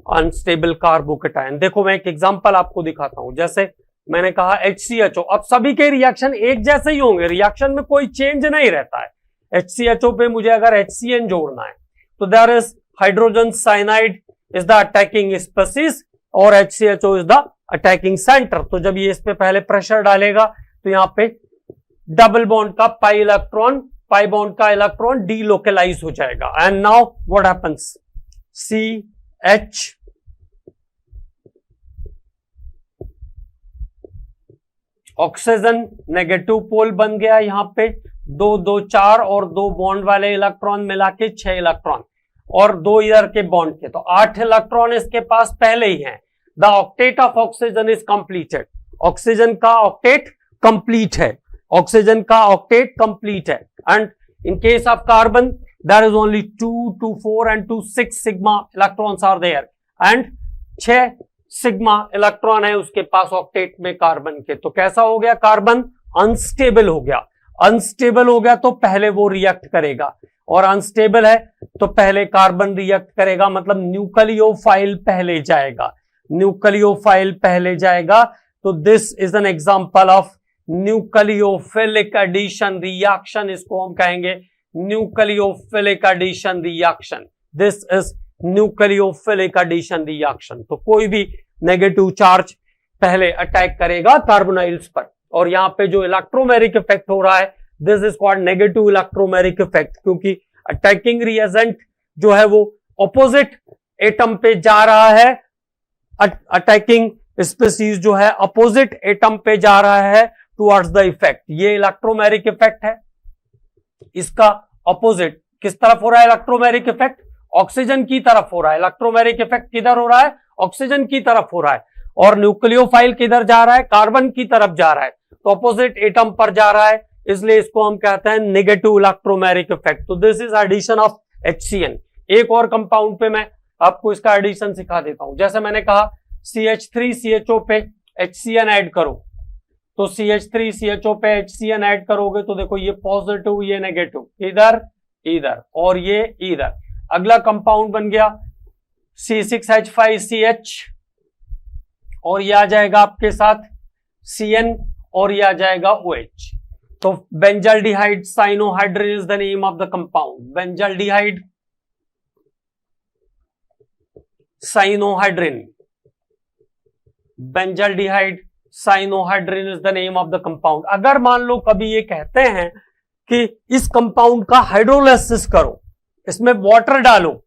अनस्टेबल कार्बोकेटायन। देखो मैं एक एग्जांपल आपको दिखाता हूं, जैसे मैंने कहा HCHO, अब सभी के रिएक्शन एक जैसे ही होंगे, रिएक्शन में कोई चेंज नहीं रहता है। HCHO पे मुझे अगर HCN जोड़ना है तो there is hydrogen cyanide is the attacking species और HCHO is the attacking centre. तो जब ये इस पे पहले प्रेशर डालेगा तो यहां पे डबल बॉन्ड का पाई बॉन्ड का इलेक्ट्रॉन डीलोकलाइज हो जाएगा। And now what happens, CH oxygen negative pole बन गया, यहां पे 2 2 4 और 2 बॉन्ड वाले इलेक्ट्रॉन मिला के 6 इलेक्ट्रॉन और 2 इधर के बॉन्ड के, तो 8 इलेक्ट्रॉन इसके पास पहले ही हैं। The octet of oxygen is completed. Oxygen का ऑक्टेट कंप्लीट है, ऑक्सीजन का ऑक्टेट कंप्लीट है। And in case of carbon there is only 2 2 4 and 2 6 sigma electrons are there and 6 sigma electron है उसके पास ऑक्टेट में कार्बन के। तो कैसा हो गया, कार्बन अनस्टेबल हो गया। अनस्टेबल हो गया तो पहले वो रिएक्ट करेगा, और अनस्टेबल है तो पहले कार्बन रिएक्ट करेगा, मतलब न्यूक्लियोफाइल पहले जाएगा, न्यूक्लियोफाइल पहले जाएगा। तो this is an example of nucleophilic addition reaction, इसको हम कहेंगे nucleophilic addition reaction. This is nucleophilic addition reaction. तो कोई भी नेगेटिव चार्ज पहले अटैक करेगा कार्बोनाइल्स पर, और यहां पे जो इलेक्ट्रोमेरिक इफेक्ट हो रहा है this is called negative electromeric effect, क्योंकि अटैकिंग रिएजेंट जो है वो ऑपोजिट एटम पे जा रहा है, अटैकिंग स्पीसीज जो है अपोजिट एटम पे जा रहा है टुवर्ड्स द इफेक्ट। ये इलेक्ट्रोमेरिक इफेक्ट है, इसका अपोजिट किस तरफ हो रहा है इलेक्ट्रोमेरिक इफेक्ट, ऑक्सीजन की तरफ हो रहा है। इलेक्ट्रोमेरिक इफेक्ट किधर हो रहा है, ऑक्सीजन की तरफ हो रहा है, और न्यूक्लियोफाइल किधर जा रहा है, कार्बन की तरफ जा रहा है, तो अपोजिट एटम पर जा रहा है, इसलिए इसको हम कहते हैं नेगेटिव इलेक्ट्रोमेरिक इफेक्ट। तो this is addition of HCN। एक और कंपाउंड पे मैं आपको इसका एडिशन सिखा देता हूं। जैसे मैंने कहा CH3CHO पे HCN ऐड करो, तो CH3CHO पे HCN ऐड करोगे तो देखो ये पॉजिटिव ये नेगेटिव, इधर इधर और ये इधर। अगला कंपाउंड बन गया C6H5CH, और ये आ जाएगा आपके साथ CN, और ये आ जाएगा OH। तो benzaldehyde cyanohydrin is the name of the compound. Benzaldehyde cyanohydrin, benzaldehyde cyanohydrin is the name of the compound. अगर मान लो कभी ये कहते हैं कि इस कंपाउंड का हाइड्रोलाइसिस करो, इसमें वाटर डालो,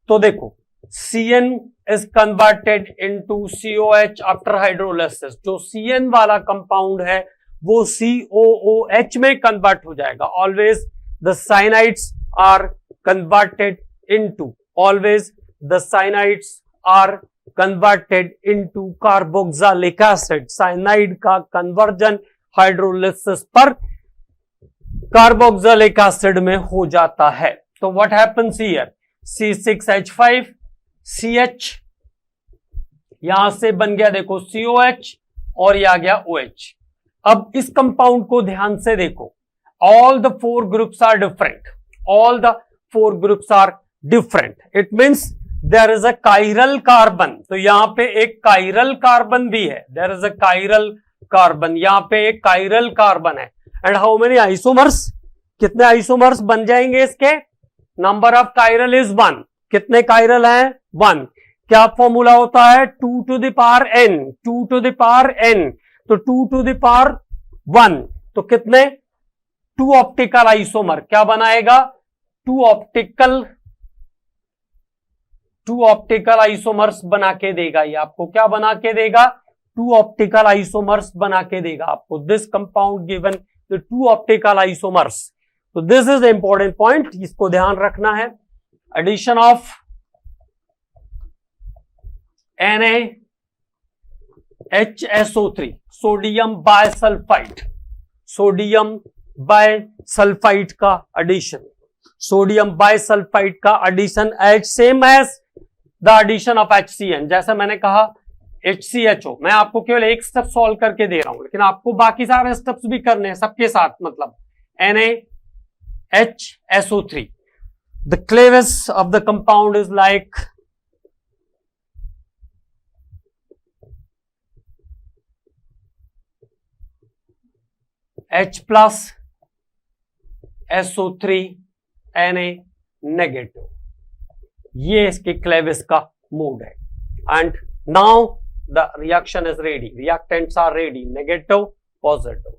तो देखो CN is converted into COH after hydrolysis। जो CN वाला कंपाउंड है वो COOH में कन्वर्ट हो जाएगा। Always the cyanides are converted into, always the cyanides are converted into carboxylic acid. Cyanide का कन्वर्जन हाइड्रोलिसिस पर कार्बोक्सिलिक एसिड में हो जाता है। तो व्हाट हैपेंस हियर, C6H5CH यहां से बन गया देखो COH, और ये आ गया OH। अब इस कंपाउंड को ध्यान से देखो, all the 4 groups are different, all the 4 groups are different. It means there is a chiral carbon, तो यहां पे एक काइरल कार्बन भी है, there is a chiral carbon, यहां पे एक काइरल कार्बन है। एंड हाउ मेनी आइसोमर्स, कितने आइसोमर्स बन जाएंगे इसके, नंबर ऑफ काइरल इज 1। कितने काइरल हैं, 1। क्या फॉर्मूला होता है, 2 to the power n, 2 to the power n, तो 2 to the power 1, तो कितने, 2 ऑप्टिकल आइसोमर क्या बनाएगा, 2 ऑप्टिकल आइसोमर्स बना के देगा। ये आपको क्या बना के देगा, 2 ऑप्टिकल आइसोमर्स बना के देगा आपको। This compound given the 2 optical isomers. तो this is the important point, इसको ध्यान रखना है। Addition of NaHSO3 sodium bisulphite, sodium bisulphite का एडिशन, सोडियम बायसल्फाइड का addition as same as the addition of HCN। जैसा मैंने कहा HCHO, मैं आपको केवल एक स्टेप सॉल्व करके दे रहा हूं, लेकिन आपको बाकी सारे स्टेप्स भी करने हैं सबके साथ। मतलब NaHSO3, the cleavage of the compound is like H plus SO3 Na नेगेटिव, ये इसके क्लेविस का मोड है। And now the reaction is ready, reactants are ready, negative positive.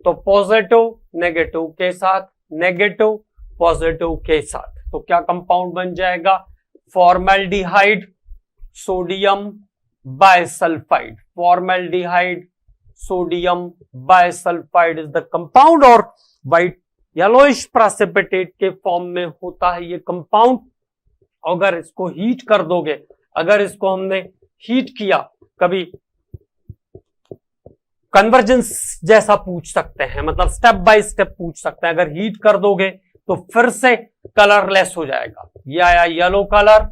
तो पॉजिटिव नेगेटिव के साथ, नेगेटिव पॉजिटिव के साथ, तो क्या कंपाउंड बन जाएगा? Formaldehyde sodium bisulphite, formaldehyde sodium bisulphite is the compound, और व्हाइट येलोइश प्रेसिपिटेट के फॉर्म में होता है ये कंपाउंड। अगर इसको हीट कर दोगे, अगर इसको हमने हीट किया, कभी कन्वर्जेंस जैसा पूछ सकते हैं, मतलब स्टेप बाय स्टेप पूछ सकते हैं। अगर हीट कर दोगे तो फिर से कलरलेस हो जाएगा, ये आया येलो कलर,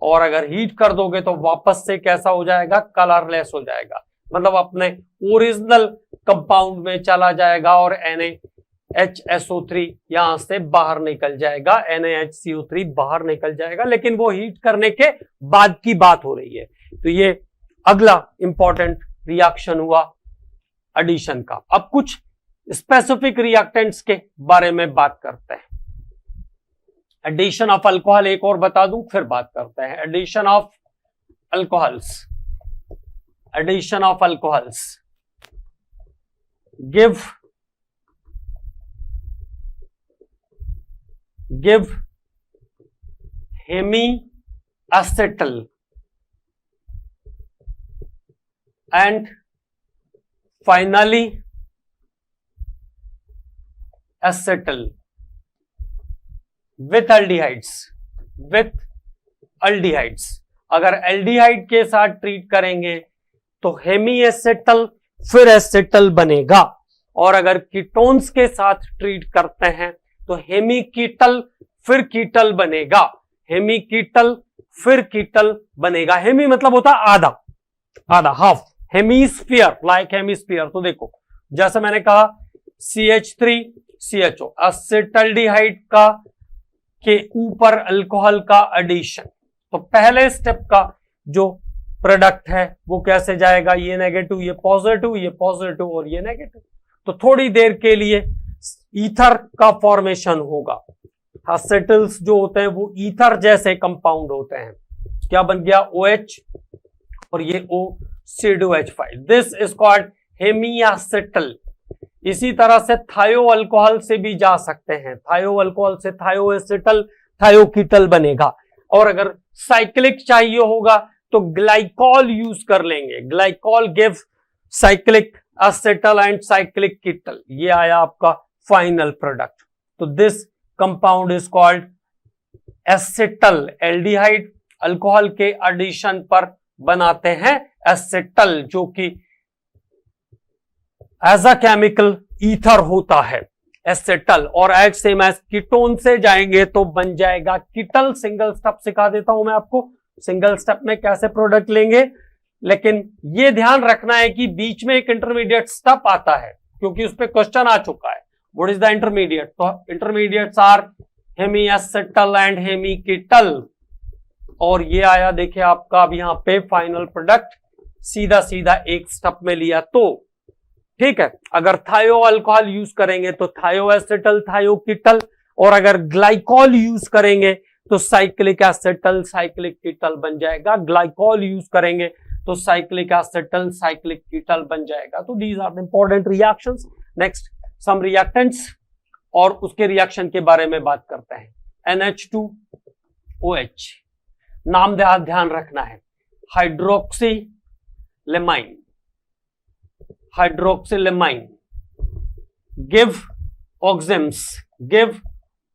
और अगर हीट कर दोगे तो वापस से कैसा हो जाएगा? कलरलेस हो जाएगा, मतलब अपने ओरिजिनल कंपाउंड में चला जाएगा और NaHSO3 यहां से बाहर निकल जाएगा, NaHCO3 बाहर निकल जाएगा, लेकिन वो हीट करने के बाद की बात हो रही है। तो ये अगला इंपॉर्टेंट रिएक्शन हुआ एडिशन का। अब कुछ स्पेसिफिक रिएक्टेंट्स के बारे में बात करते हैं। एडिशन ऑफ अल्कोहल एक और बता दूं, फिर बात करते हैं। Addition of alcohols, addition of alcohols give hemiacetal and finally acetal with aldehydes, with aldehydes। अगर एल्डिहाइड के साथ ट्रीट करेंगे तो हेमीएसेटल फिर एसेटल बनेगा, और अगर कीटोन्स के साथ ट्रीट करते हैं तो हेमीकीटल फिर कीटल बनेगा, हेमीकीटल फिर कीटल बनेगा। हेमी मतलब होता है आधा, आधा, हाफ, हेमीस्फीयर, लाइक हेमीस्फीयर। तो देखो जैसे मैंने कहा CH3CHO, एसिटल्डिहाइड का के ऊपर अल्कोहल का एडिशन, तो पहले स्टेप का जो प्रोडक्ट है वो कैसे जाएगा? ये नेगेटिव, ये पॉजिटिव, ये पॉजिटिव और ये नेगेटिव। तो थोड़ी देर के लिए ईथर का फॉर्मेशन होगा। एसिटल्स जो होते हैं वो ईथर जैसे कंपाउंड होते हैं। क्या बन गया? OH और ये O C2H5, this is called hemiacetal. इसी तरह से थायो अल्कोहल से भी जा सकते हैं, थायो अल्कोहल से थायोएसिटल, थायोकीटल बनेगा। और अगर साइक्लिक चाहिए होगा तो ग्लाइकॉल यूज कर लेंगे, glycol give cyclic acetal and cyclic ketal, ये आया आपका फाइनल प्रोडक्ट। तो this compound is called acetal aldehyde. Alcohol के एडिशन पर बनाते हैं एसिटल, जो कि एज अ केमिकल ईथर होता है एसिटल, और एज सेम एज कीटोन से जाएंगे तो बन जाएगा कीटल। सिंगल स्टेप सिखा देता हूं मैं आपको, सिंगल स्टेप में कैसे प्रोडक्ट लेंगे, लेकिन ये ध्यान रखना है कि बीच में एक इंटरमीडिएट स्टेप आता है, क्योंकि उस पर क्वेश्चन आ चुका है। What is the intermediate? तो इंटरमीडिएट्स आर हेमीएसिटल एंड हेमीकीटल, और ये आया देखिए आपका अब यहां पे फाइनल प्रोडक्ट, सीधा सीधा एक स्टेप में लिया तो ठीक है। अगर थायो अल्कोहल यूज करेंगे तो थायोएसिटल, थायोकीटल, और अगर ग्लाइकॉल यूज करेंगे तो साइक्लिक एसिटल, साइक्लिक कीटल बन जाएगा। ग्लाइकॉल यूज करेंगे तो साइक्लिक एसिटल, साइक्लिक कीटल बन जाएगा। तो these are the important reactions. Next some reactants और उसके रिएक्शन के बारे में बात करते हैं। NH2OH, नाम ध्यान रखना है, हाइड्रोक्सिलेमाइन, हाइड्रोक्सिलेमाइन गिव ऑक्सिम्स, गिव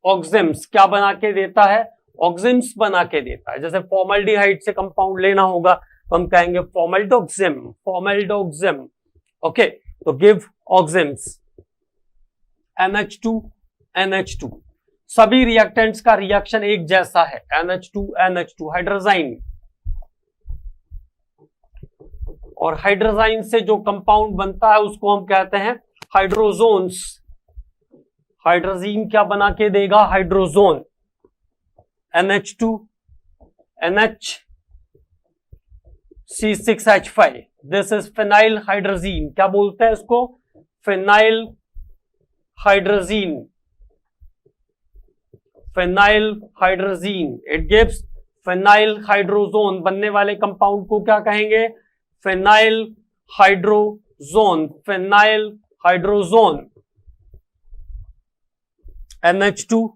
ऑक्सिम्स क्या बना के देता है? ऑक्सिम्स बना के देता है। जैसे फॉर्मल्डिहाइड से कंपाउंड लेना होगा तो हम कहेंगे फॉर्मल्डोक्सिम, फॉर्मल्डोक्सिम। ओके, तो गिव ऑक्सिम्स NH2 NH2। सभी रिएक्टेंट्स का रिएक्शन एक जैसा है, NH2 NH2 हाइड्रोजाइन, और हाइड्रोजाइन से जो कंपाउंड बनता है उसको हम कहते हैं हाइड्रोजोन्स। हाइड्रोजीन क्या बना के देगा? Hydrazone. NH2 NH C6H5, this is phenyl hydrazine. क्या बोलते हैं इसको? Phenyl hydrazine, phenyl hydrazine. It gives phenyl hydrazone. बनने वाले कंपाउंड को क्या कहेंगे? Phenyl hydrazone, phenyl hydrazone. NH2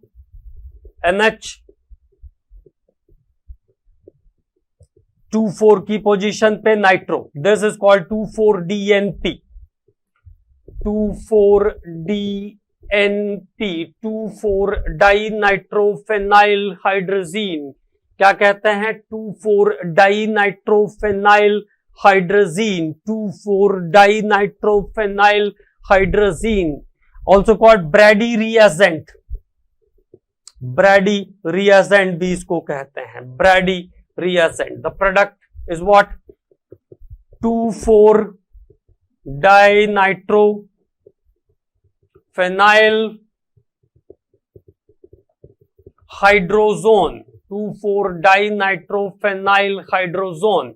NH 2,4 की पोजीशन पे nitro, this is called 2,4-DNP, 2,4-DNP, two four dinitrophenyl hydrazine. क्या कहते हैं? Two four dinitrophenyl hydrazine, two four dinitrophenyl hydrazine, also called Brady reagent. Brady reagent भी इसको कहते हैं, Brady reagent. The product is what? 2,4-dinitrophenyl hydrozone, 2,4-dinitrophenyl hydrozone।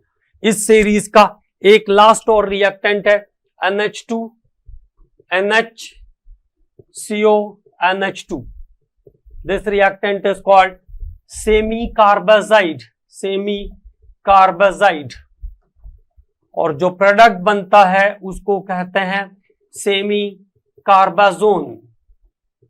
इस सीरीज का एक लास्ट और रिएक्टेंट है NH2 NHCO NH2। This reactant is called semi-carbazide, semicarbazide, और जो प्रोडक्ट बनता है उसको कहते हैं semicarbazone.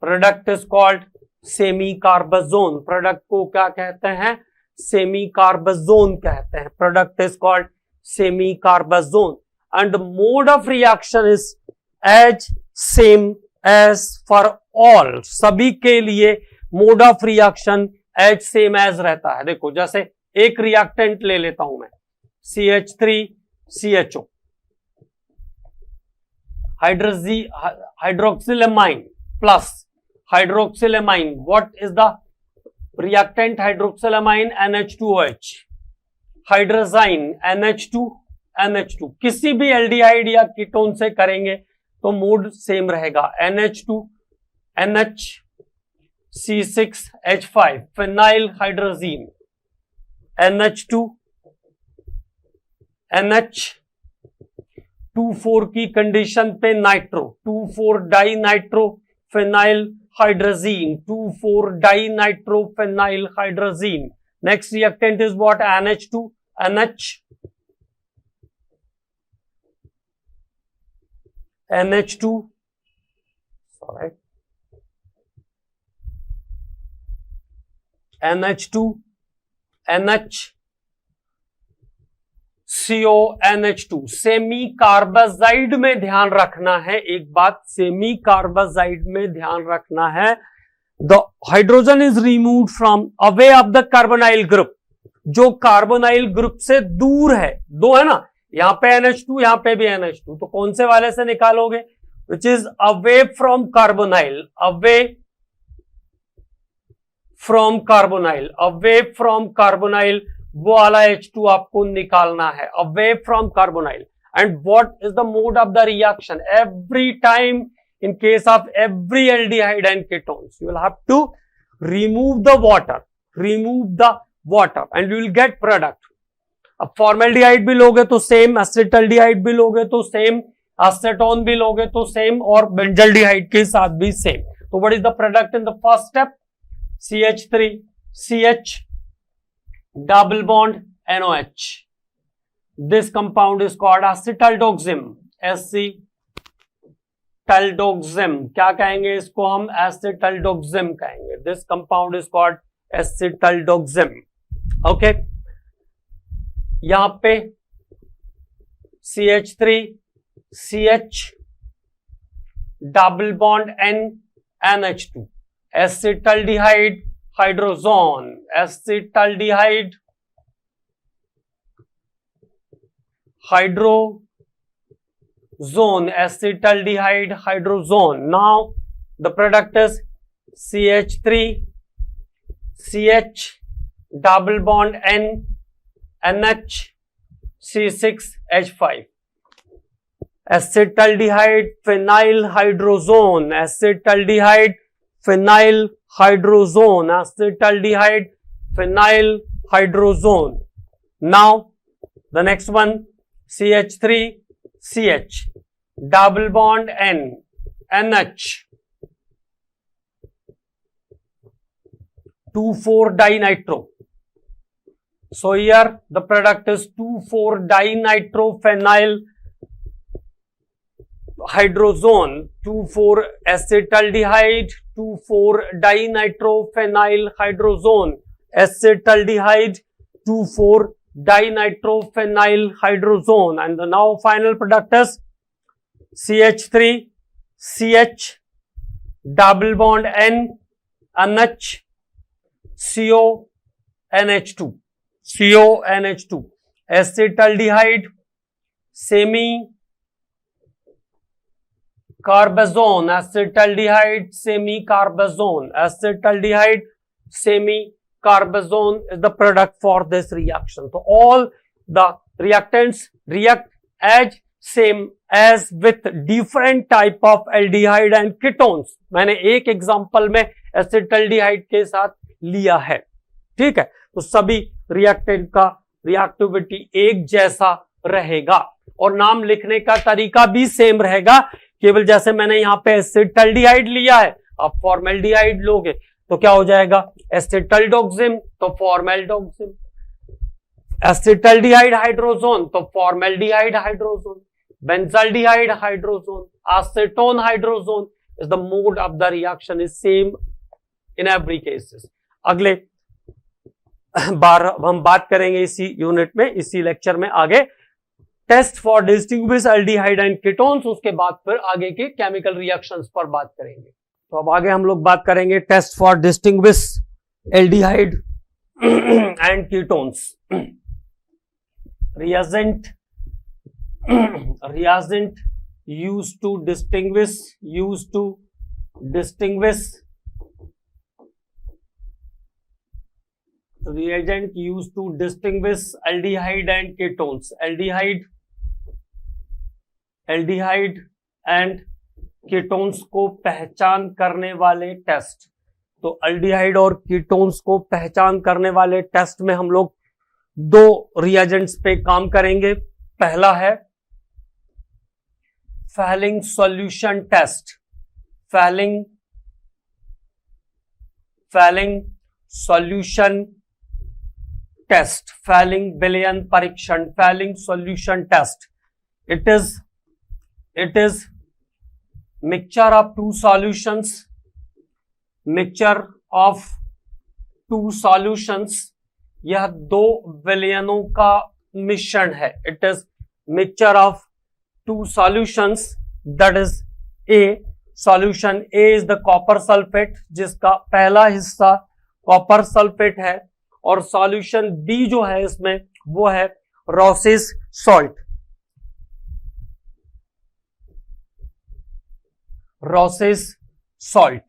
Product is called semicarbazone. Product को क्या कहते हैं? सेमी कार्बाजोन कहते हैं। Product is called semicarbazone and mode of reaction is as same as for all. सभी के लिए mode of reaction as same as रहता है। देखो, जैसे एक रिएक्टेंट ले लेता हूं मैं, CH3CHO, hydroxylamine plus hydroxylamine. What is the reactant? Hydroxylamine NH2OH, hydrazine NH2NH2। किसी भी एल्डिहाइड या कीटोन से करेंगे तो मोड सेम रहेगा, NH2 NH C6H5, phenyl hydrazine, NH2 NH 2,4 की कंडीशन पे nitro, two four dinitrophenyl hydrazine, two four dinitrophenyl hydrazine. Next reactant is what? NH2 NH NH2 sorry NH2 NHCO NH2। Semicarbazide में ध्यान रखना है एक बात, सेमी कार्बाजाइड में ध्यान रखना है, the hydrogen is removed from away of the carbonyl group. जो कार्बोनाइल ग्रुप से दूर है, दो है ना, यहां पे NH2 यहां पे भी NH2, तो कौन से वाले से निकालोगे? Which is away from carbonyl, away from carbonyl, away from carbonyl, वो वाला H2 आपको निकालना है, away from carbonyl. And what is the mode of the reaction? Every time in case of every aldehyde and ketones, you will have to remove the water and you will get product. अब formaldehyde भी लोगे तो same, acetaldehyde भी लोगे तो same, acetone भी लोगे तो सेम, और बेंजल्डिहाइड के साथ भी सेम। तो what is the product in the first step? CH3CH double bond NOH. This compound is called acetaldoxim, acetaldoxim। क्या कहेंगे इसको हम? acetaldoxim कहेंगे। This compound is called acetaldoxim। Okay, यहां पे CH3CH double bond NH2, acetaldehyde hydrazone, acetaldehyde hydrazone, acetaldehyde hydrazone. Now the product is CH3 CH double bond N NH C6H5. Acetaldehyde phenyl hydrozone, acetaldehyde phenyl hydrozone, acetaldehyde phenyl hydrozone. Now the next one, CH3 CH double bond N NH 2,4-dinitro. So here the product is 2,4-dinitrophenyl hydrozone, 2,4-acetaldehyde, 2,4-dinitrophenyl hydrozone, acetaldehyde, 2,4-dinitrophenyl hydrozone. And the now final product is CH3 CH double bond N NH CO NH2 CONH2, acetaldehyde semi carbazone, acetaldehyde semi carbazone, acetaldehyde semi carbazone is the product for this reaction. So all the reactants react as same as with different type of aldehyde and ketones. मैंने एक example में acetaldehyde के साथ लिया है, ठीक है. तो सभी रिएक्टेंट का रिएक्टिविटी एक जैसा रहेगा और नाम लिखने का तरीका भी सेम रहेगा. केवल जैसे मैंने यहां पे एसिटाल्डिहाइड लिया है, आप फॉर्मेल्डिहाइड लोगे तो क्या हो जाएगा, एसिटल्डोक्सिम तो फॉर्मेल्डोक्सिम, एसिटाल्डिहाइड हाइड्रोजोन तो formaldehyde hydrazone, benzaldehyde hydrazone, acetone hydrazone is the mode of the reaction is same in every cases. अगले बार हम बात करेंगे इसी यूनिट में, इसी लेक्चर में आगे test for distinguish aldehyde and ketones. उसके बाद फिर आगे के केमिकल रिएक्शंस पर बात करेंगे. तो अब आगे हम लोग बात करेंगे test for distinguish aldehyde and ketones. Reagent used to distinguish reagent used to distinguish aldehyde and ketones, aldehyde and ketones को पहचान करने वाले टेस्ट. तो अल्डिहाइड और कीटोन्स को पहचान करने वाले टेस्ट में हम लोग दो रिएजेंट्स पे काम करेंगे. पहला है Fehling solution test, Fehling solution test, Fehling विलयन परीक्षण, Fehling solution test. It is mixture of two solutions, यह दो विलयनों का मिश्रण है. It is mixture of two solutions, that is A. Solution A is the copper sulfate, जिसका पहला हिस्सा कॉपर सल्फेट है, और सॉल्यूशन B जो है इसमें वो है रोसिस सॉल्ट. रोसिस सॉल्ट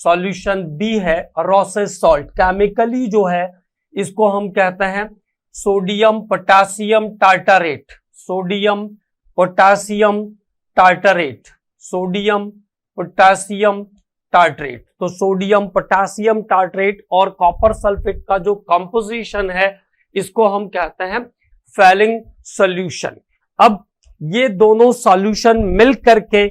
सॉल्यूशन B है, रोसिस सॉल्ट. केमिकली जो है इसको हम कहते हैं sodium potassium tartrate, sodium potassium tartrate, sodium potassium tartrate. तो सोडियम पोटासियम टार्टरेट और कॉपर सल्फेट का जो कंपोजिशन है इसको हम कहते हैं फैलिंग सॉल्यूशन. अब ये दोनों सॉल्यूशन मिल करके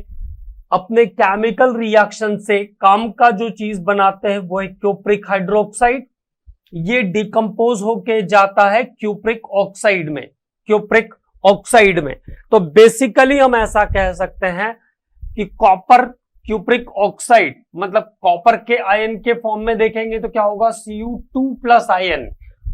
अपने केमिकल रिएक्शन से काम का जो चीज बनाते हैं वो है क्यूप्रिक हाइड्रोक्साइड. ये डिकम्पोज होके जाता है क्यूप्रिक ऑक्साइड में, क्यूप्रिक ऑक्साइड में. तो बेसिकली हम ऐसा कह सकते हैं कि कॉपर क्यूप्रिक ऑक्साइड मतलब कॉपर के आयन के फॉर्म में देखेंगे तो क्या होगा, Cu2+ आयन,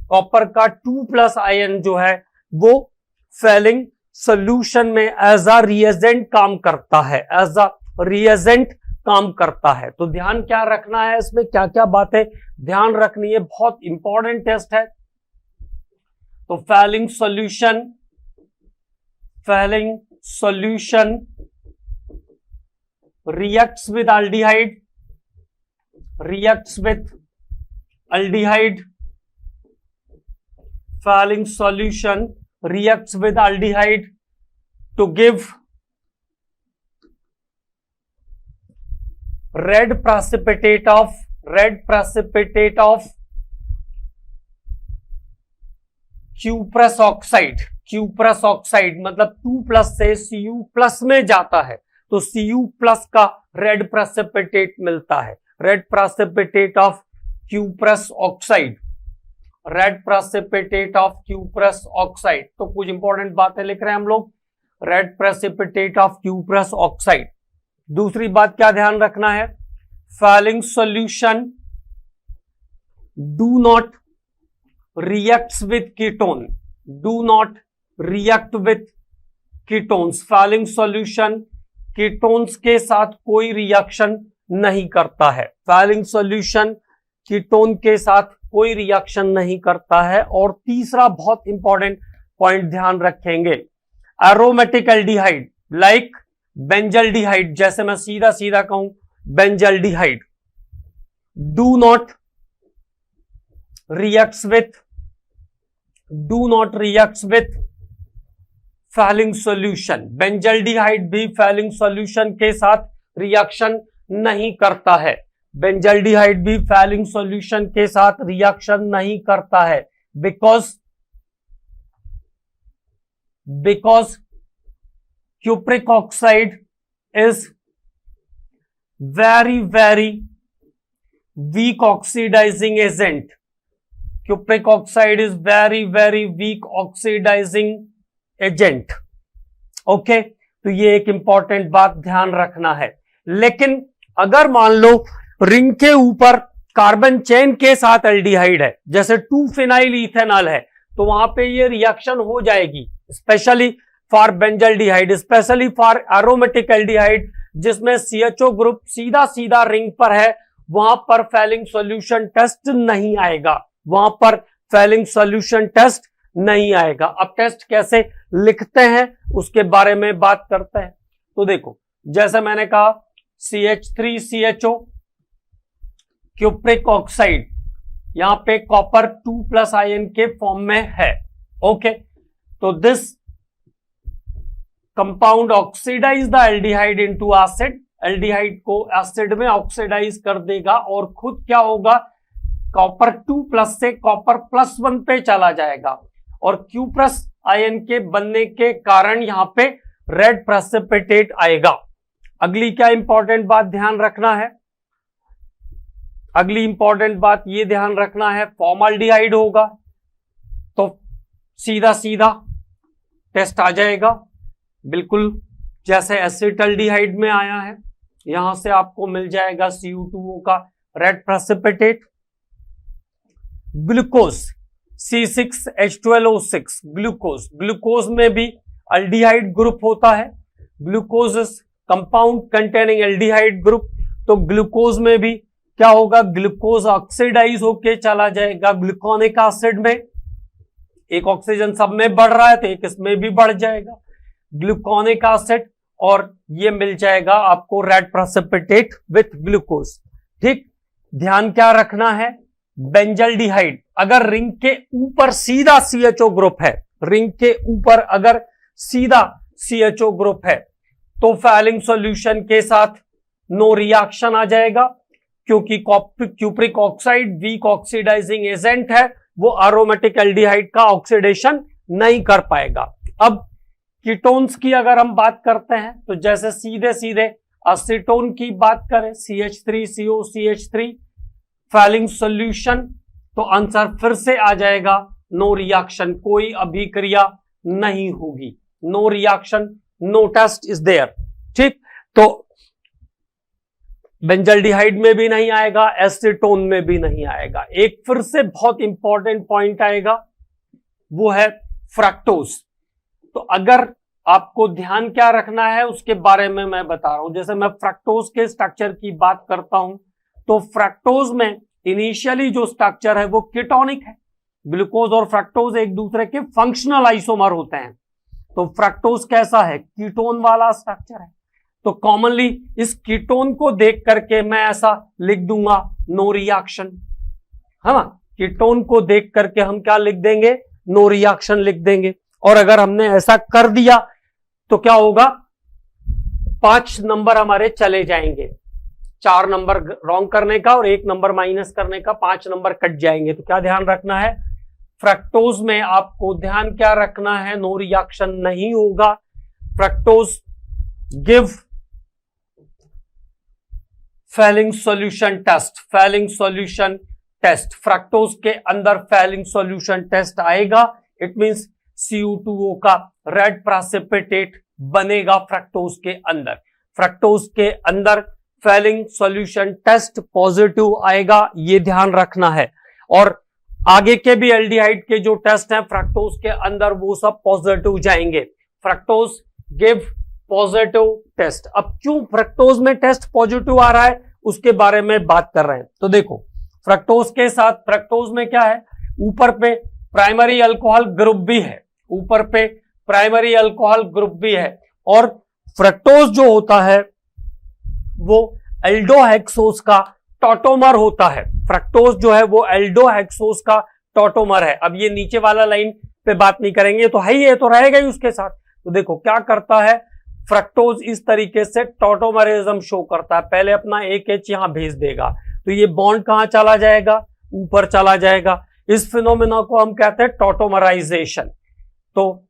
कॉपर का 2+ आयन जो है वो फैलिंग सॉल्यूशन में एज अ रिएजेंट काम करता है, एज अ रिएजेंट काम करता है। तो ध्यान क्या रखना है, इसमें क्या क्या बातें ध्यान रखनी है, बहुत इंपॉर्टेंट टेस्ट है। तो falling solution reacts with aldehyde, Fehling solution reacts with aldehyde to give red precipitate of cuprous oxide मतलब 2+ से Cu+ में जाता है, तो Cu+ का रेड प्रेसिपिटेट मिलता है, red precipitate of cuprous oxide. तो कुछ इंपॉर्टेंट बातें लिख रहे हैं हम लोग, red precipitate of cuprous oxide. दूसरी बात क्या ध्यान रखना है, Fehling solution do not reacts with ketones, falling solution ketones के साथ कोई रिएक्शन नहीं करता है, फैलिंग सॉल्यूशन कीटोन के साथ कोई रिएक्शन नहीं करता है। और तीसरा बहुत इंपॉर्टेंट पॉइंट ध्यान रखेंगे, एरोमेटिक एल्डिहाइड लाइक बेंजल्डिहाइड, जैसे मैं सीधा सीधा कहूं benzaldehyde, do not reacts with falling solution. Benzaldehyde भी फैलिंग सॉल्यूशन के साथ रिएक्शन नहीं करता है, बेंजल्डिहाइड भी फैलिंग सॉल्यूशन के साथ रिएक्शन नहीं करता है, because cupric oxide is very weak oxidizing agent, cupric oxide is very weak oxidizing agent. Okay, तो ये एक इंपॉर्टेंट बात ध्यान रखना है। लेकिन अगर मान लो रिंग के ऊपर कार्बन चेन के साथ एल्डिहाइड है, जैसे 2-फिनाइल इथेनॉल है, तो वहां पे ये रिएक्शन हो जाएगी, specially for benzaldehyde, specially for aromatic aldehyde, जिसमें CHO ग्रुप सीधा सीधा रिंग पर है, वहां पर फैलिंग सॉल्यूशन टेस्ट नहीं आएगा, वहां पर फैलिंग सॉल्यूशन टेस्ट नहीं आएगा। अब टेस्ट कैसे लिखते हैं उसके बारे में बात करते हैं। तो देखो, जैसे मैंने कहा CH3CHO क्यूप्रिक ऑक्साइड, यहां पे कॉपर 2+ आयन के फॉर्म में है। ओके, तो this compound oxidize the aldehyde into acid, aldehyde को एसिड में ऑक्सीडाइज कर देगा और खुद क्या होगा, कॉपर 2+ से कॉपर +1 पे चला जाएगा और क्यूप्रस आयन के बनने के कारण यहां पे रेड प्रेसिपिटेट आएगा। अगली क्या इंपॉर्टेंट बात ध्यान रखना है, अगली इंपॉर्टेंट बात ये ध्यान रखना है, फॉर्मल्डिहाइड होगा तो सीधा सीधा टेस्ट आ जाएगा, बिल्कुल जैसे एसिटल्डिहाइड में आया है, यहां से आपको मिल जाएगा Cu2O का red precipitate. Glucose C6H12O6, glucose में भी एल्डिहाइड ग्रुप होता है, glucose is compound containing aldehyde group, तो ग्लूकोज में भी क्या होगा, ग्लूकोज ऑक्सीडाइज होके चला जाएगा ग्लूकोनिक एसिड में, एक ऑक्सीजन सब में बढ़ रहा है तो एक इसमें भी बढ़ जाएगा ग्लूकोनिक एसिड, और ये मिल जाएगा आपको रेड प्रेसिपिटेट विथ ग्लूकोज। ठीक, ध्यान क्या रखना है, बेंजल्डिहाइड अगर रिंग के ऊपर सीधा CHO ग्रुप है, रिंग के ऊपर अगर सीधा CHO ग्रुप है, तो फैलिंग सॉल्यूशन के साथ नो रिएक्शन आ जाएगा, क्योंकि cupric oxide weak oxidizing agent है, वो एरोमेटिक एल्डिहाइड का ऑक्सीडेशन नहीं कर पाएगा। अब कीटोन्स की अगर हम बात करते हैं, तो जैसे सीधे सीधे एसीटोन की बात करें, CH3COCH3 फैलिंग सॉल्यूशन, तो आंसर फिर से आ जाएगा नो रिएक्शन, कोई अभिक्रिया नहीं होगी, no reaction, no test is there. ठीक, तो बेंजल्डिहाइड में भी नहीं आएगा, एसीटोन में भी नहीं आएगा। एक फिर से बहुत इंपॉर्टेंट पॉइंट आएगा, वो है फ्रक्टोज। तो अगर आपको ध्यान क्या रखना है उसके बारे में मैं बता रहा हूं। जैसे मैं फ्रक्टोज के स्ट्रक्चर की बात करता हूं तो फ्रक्टोज में इनिशियली जो स्ट्रक्चर है वो कीटोनिक है। ग्लूकोज और फ्रक्टोज एक दूसरे के फंक्शनल आइसोमर होते हैं। तो फ्रक्टोज कैसा है, कीटोन वाला स्ट्रक्चर है। तो कॉमनली इस कीटोन को देख करके मैं ऐसा लिख दूंगा नो रिएक्शन, है ना। कीटोन को देख करके हम क्या लिख देंगे, नो रिएक्शन लिख देंगे। और अगर हमने ऐसा कर दिया तो क्या होगा, 5 नंबर हमारे चले जाएंगे। 4 नंबर रॉन्ग करने का और 1 नंबर माइनस करने का, 5 नंबर कट जाएंगे। तो क्या ध्यान रखना है, फ्रक्टोज में आपको ध्यान क्या रखना है, नो रिएक्शन नहीं होगा। Fructose give Fehling solution test, Fehling solution test. Fructose के अंदर फेलिंग सॉल्यूशन टेस्ट आएगा, इट मींस CO2O का रेड प्रेसिपिटेट बनेगा फ्रक्टोज के अंदर। फ्रक्टोज के अंदर फेलिंग सॉल्यूशन टेस्ट पॉजिटिव आएगा, ये ध्यान रखना है। और आगे के भी एल्डिहाइड के जो टेस्ट हैं फ्रक्टोज के अंदर वो सब पॉजिटिव जाएंगे। Fructose give positive test. अब क्यों फ्रक्टोज में टेस्ट पॉजिटिव आ रहा है उसके बारे में बात कर रहे हैं। तो देखो फ्रक्टोज के साथ, फ्रक्टोज में क्या है, ऊपर पे प्राइमरी अल्कोहल ग्रुप भी है, ऊपर पे प्राइमरी अल्कोहल ग्रुप भी है। और फ्रक्टोज जो होता है वो एल्डोहेक्सोज का टॉटोमर होता है। फ्रक्टोज जो है वो एल्डोहेक्सोज का टॉटोमर है। अब ये नीचे वाला लाइन पे बात नहीं करेंगे, तो है ही, ये तो रहेगा ही उसके साथ। तो देखो क्या करता है फ्रक्टोज, इस तरीके से टॉटोमरिज्म शो करता है। पहले अपना एक H यहां भेज देगा तो ये बॉन्ड कहां चला जाएगा, ऊपर चला जाएगा। इस फिनोमेना को हम कहते हैं टॉटोमराइजेशन। तो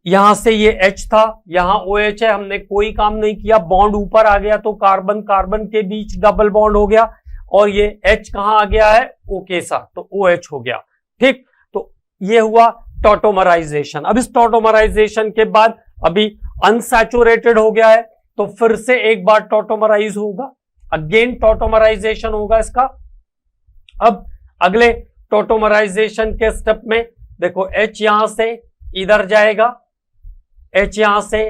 यहां से ये H था, यहां OH है, हमने कोई काम नहीं किया, बॉन्ड ऊपर आ गया तो कार्बन कार्बन के बीच डबल बॉन्ड हो गया। और ये H कहां आ गया है, O के साथ, तो OH हो गया। ठीक, तो ये हुआ टॉटोमराइजेशन। अब इस टॉटोमराइजेशन के बाद अभी अनसैचुरेटेड हो गया है तो फिर से एक बार टॉटोमराइज होगा, अगेन टॉटोमराइजेशन होगा इसका। अब अगले टॉटोमराइजेशन के स्टेप में देखो H यहां से इधर जाएगा, H यहां से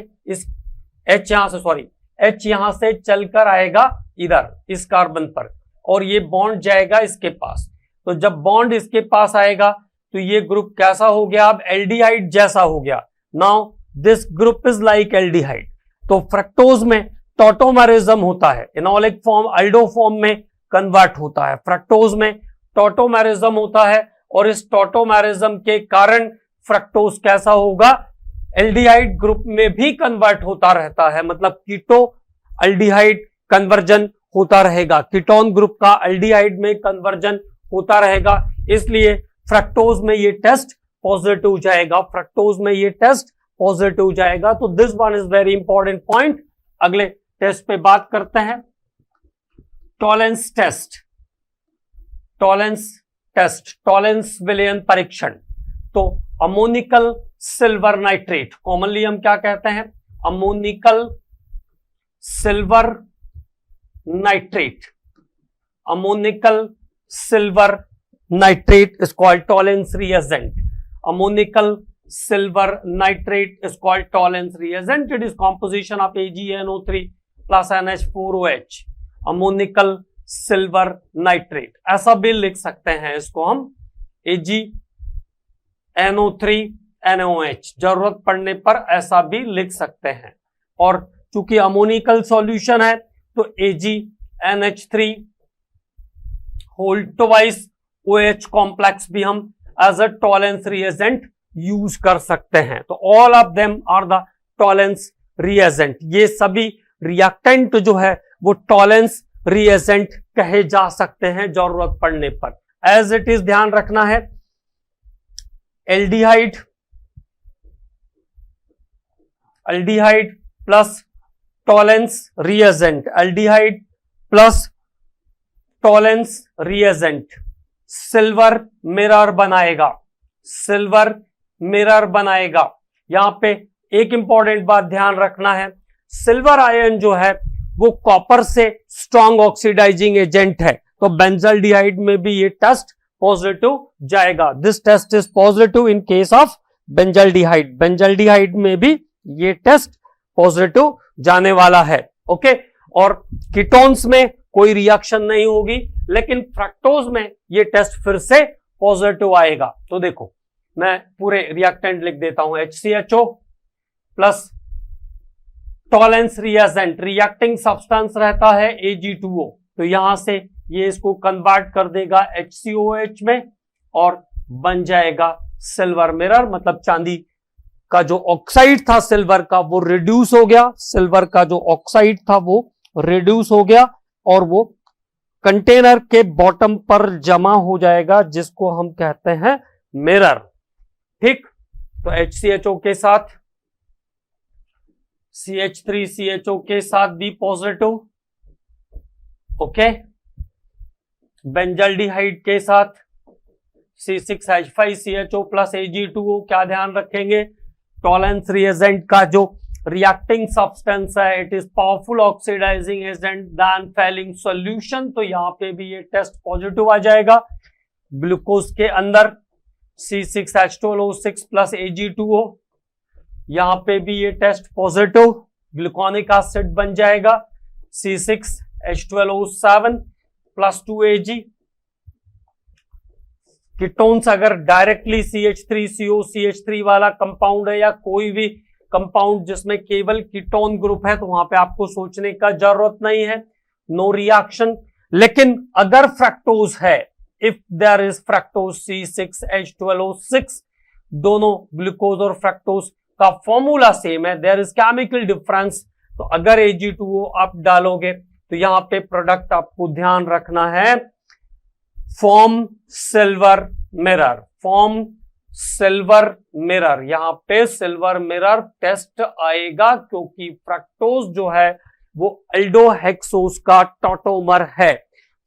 H यहां से चलकर आएगा इधर इस कार्बन पर, और ये बॉन्ड जाएगा इसके पास। तो जब बॉन्ड इसके पास आएगा तो ये ग्रुप कैसा हो गया, अब एल्डिहाइड जैसा हो गया। Now this group is like aldehyde. तो फ्रक्टोज में टॉटोमरिज्म होता है, इनोलिक फॉर्म अल्डो फॉर्म में कन्वर्ट होता है। फ्रक्टोज में टॉटोमरिज्म होता है और इस टॉटोमरिज्म के कारण फ्रक्टोज कैसा होगा, एल्डिहाइड ग्रुप में भी कन्वर्ट होता रहता है। मतलब कीटो एल्डिहाइड कन्वर्जन होता रहेगा, कीटोन ग्रुप का एल्डिहाइड में कन्वर्जन होता रहेगा। इसलिए फ्रक्टोज में ये टेस्ट पॉजिटिव जाएगा, फ्रक्टोज में ये टेस्ट पॉजिटिव जाएगा। तो this one is very important point. अगले टेस्ट पे बात करते हैं, Tollens test. Tollens test, Tollens विलयन परीक्षण। तो अमोनिकल सिल्वर नाइट्रेट, कॉमनली हम क्या कहते हैं, ammoniacal silver nitrate. Ammoniacal silver nitrate is called Tollens reagent. Ammonical silver nitrate is called Tollens reagent. It is composition of AgNO3 plus NH4OH. Ammonical silver nitrate. ऐसा भी लिख सकते हैं इसको हम, AgNO3 NOH, जरूरत पड़ने पर ऐसा भी लिख सकते हैं। और चूंकि अमोनिकल सॉल्यूशन है तो AgNH3 whole twice OH complex भी हम as a Tollens reagent use कर सकते हैं। तो all of them are the Tollens reagent. ये सभी रिएक्टेंट जो है वो टॉलेंस रिएजेंट कहे जा सकते हैं जरूरत पड़ने पर। एज इट इज ध्यान रखना है, aldehyde plus Tollens reagent, aldehyde plus Tollens reagent silver mirror बनाएगा, सिल्वर मिरर बनाएगा। यहां पे एक इंपॉर्टेंट बात ध्यान रखना है, सिल्वर आयन जो है वो कॉपर से स्ट्रॉन्ग ऑक्सीडाइजिंग एजेंट है। तो बेंजल्डिहाइड में भी ये टेस्ट पॉजिटिव जाएगा। This test is positive in case of benzaldehyde. Benzaldehyde में भी ये टेस्ट पॉजिटिव जाने वाला है। ओके, और कीटोन्स में कोई रिएक्शन नहीं होगी, लेकिन फ्रक्टोज में ये टेस्ट फिर से पॉजिटिव आएगा। तो देखो मैं पूरे रिएक्टेंट लिख देता हूं, HCHO plus Tollens reagent, reacting substance रहता है Ag2O, तो यहां से ये इसको कन्वर्ट कर देगा HCOH में और बन जाएगा सिल्वर मिरर, मतलब चांदी का जो ऑक्साइड था सिल्वर का वो रिड्यूस हो गया, सिल्वर का जो ऑक्साइड था वो रिड्यूस हो गया और वो कंटेनर के बॉटम पर जमा हो जाएगा, जिसको हम कहते हैं मिरर। ठीक, तो HCHO के साथ CH3CHO के साथ भी पॉजिटिव, ओके, बेंजल्डिहाइड के साथ C6H5CHO प्लस Ag2O, क्या ध्यान रखेंगे, टॉलेंस रिएजेंट का जो रिएक्टिंग सब्सटेंस है it is powerful oxidizing agent than Fehling solution, तो यहां पे भी ये टेस्ट पॉजिटिव आ जाएगा। ग्लूकोज के अंदर C6H12O6 प्लस Ag2O, यहां पे भी ये टेस्ट पॉजिटिव, ग्लूकोनिक एसिड बन जाएगा C6H12O7 प्लस 2Ag। कीटोन्स अगर डायरेक्टली CH3CO CH3 वाला कंपाउंड है या कोई भी कंपाउंड जिसमें केवल कीटोन ग्रुप है, तो वहां पे आपको सोचने का जरूरत नहीं है, नो रिएक्शन। लेकिन अगर फ्रक्टोज है, if there is fructose C6H12O6, दोनों ग्लूकोज और फ्रक्टोज का फॉर्मूला सेम है, देयर इज केमिकल डिफरेंस, तो अगर Ag2O आप डालोगे तो यहां पे प्रोडक्ट आपको ध्यान रखना है form silver mirror, form silver mirror, यहां पे सिल्वर मिरर टेस्ट आएगा क्योंकि फ्रक्टोज जो है वो एल्डोहेक्सोज का टॉटोमर है,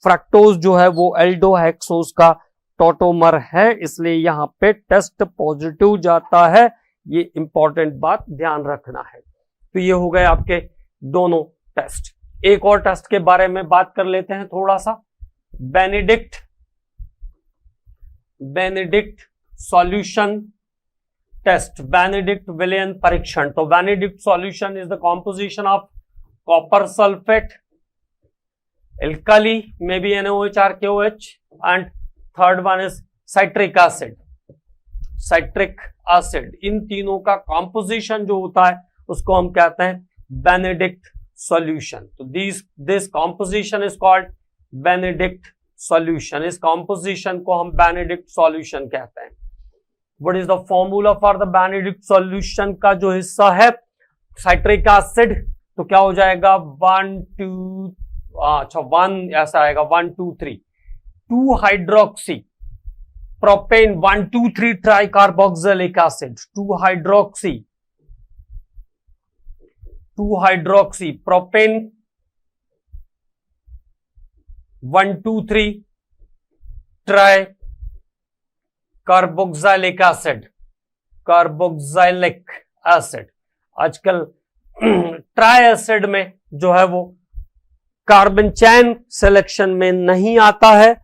फ्रक्टोज जो है वो एल्डोहेक्सोज का टॉटोमर है, इसलिए यहां पे टेस्ट पॉजिटिव जाता है, ये इंपॉर्टेंट बात ध्यान रखना है। तो ये हो गए आपके दोनों टेस्ट। एक और टेस्ट के बारे में बात कर लेते हैं थोड़ा सा, बेनेडिक्ट सॉल्यूशन टेस्ट, बेनेडिक्ट विलयन परीक्षण। तो Benedict solution is the composition of copper sulphate, alkali, maybe NaOH or KOH, and third one is citric acid, citric acid। इन तीनों का कॉम्पोजिशन जो होता है उसको हम कहते हैं बेनेडिक्ट सॉल्यूशन। तो this composition is called Benedict solution, इस कॉम्पोजिशन को हम बेनेडिक्ट सॉल्यूशन कहते हैं। What is the formula for the Benedict solution का जो हिस्सा है साइट्रिक एसिड, तो क्या हो जाएगा 1 ऐसा आएगा 1 2 3 2 hydroxy propane 1 2 3 try carboxylic acid, 2 hydroxy propane 1 2 3 try carboxylic acid. आजकल ट्राई एसिड में जो है वो कार्बन चैन सिलेक्शन में नहीं आता है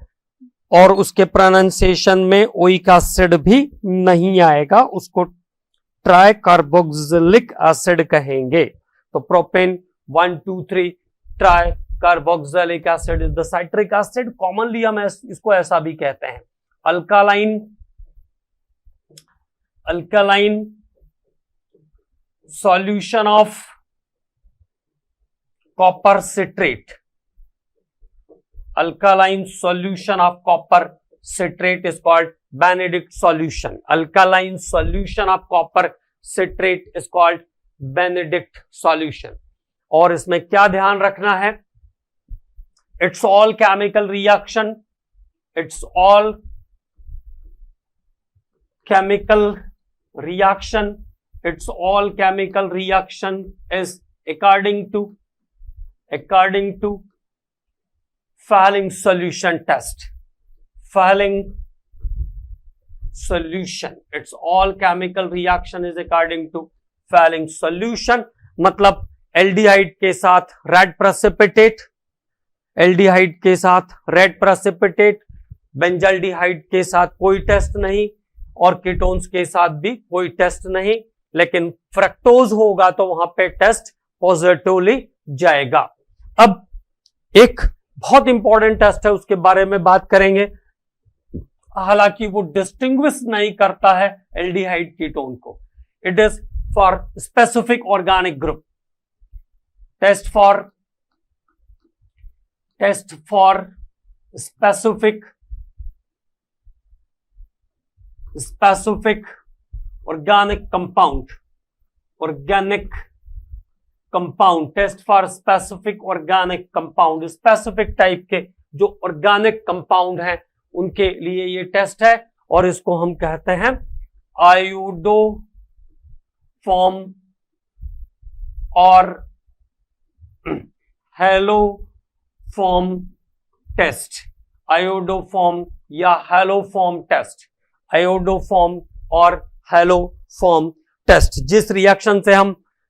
और उसके प्रोनाउंसिएशन में ओइक एसिड भी नहीं आएगा, उसको ट्राई कार्बोक्सिलिक एसिड कहेंगे। तो propane 1 2 3 try carboxylic acid is the citric acid. Commonly हम इसको ऐसा भी कहते हैं alkaline solution of copper citrate, alkaline solution of copper citrate is called Benedict solution, alkaline solution of copper citrate is called Benedict solution। और इसमें क्या ध्यान रखना है, it's all chemical reaction, it's all chemical reaction, it's all chemical reaction is according to Fehling solution test, Fehling solution, it's all chemical reaction is according to Fehling solution। मतलब aldehyde के साथ red precipitate, aldehyde के साथ red precipitate, benzaldehyde के साथ कोई test नहीं और कीटोन्स के साथ भी कोई टेस्ट नहीं। लेकिन फ्रक्टोज होगा तो वहां पे टेस्ट पॉजिटिवली जाएगा। अब एक बहुत इंपॉर्टेंट टेस्ट है, उसके बारे में बात करेंगे। हालांकि वो डिस्टिंग्विश नहीं करता है एल्डिहाइड कीटोन को। It is for specific organic group. Test for specific organic compound, test for specific organic compound. Specific type के जो ऑर्गेनिक कंपाउंड हैं उनके लिए ये टेस्ट है, और इसको हम कहते हैं आयोडोफॉर्म और हैलोफॉर्म टेस्ट। आयोडोफॉर्म या हैलोफॉर्म टेस्ट, आयोडोफॉर्म और हैलोफॉर्म टेस्ट।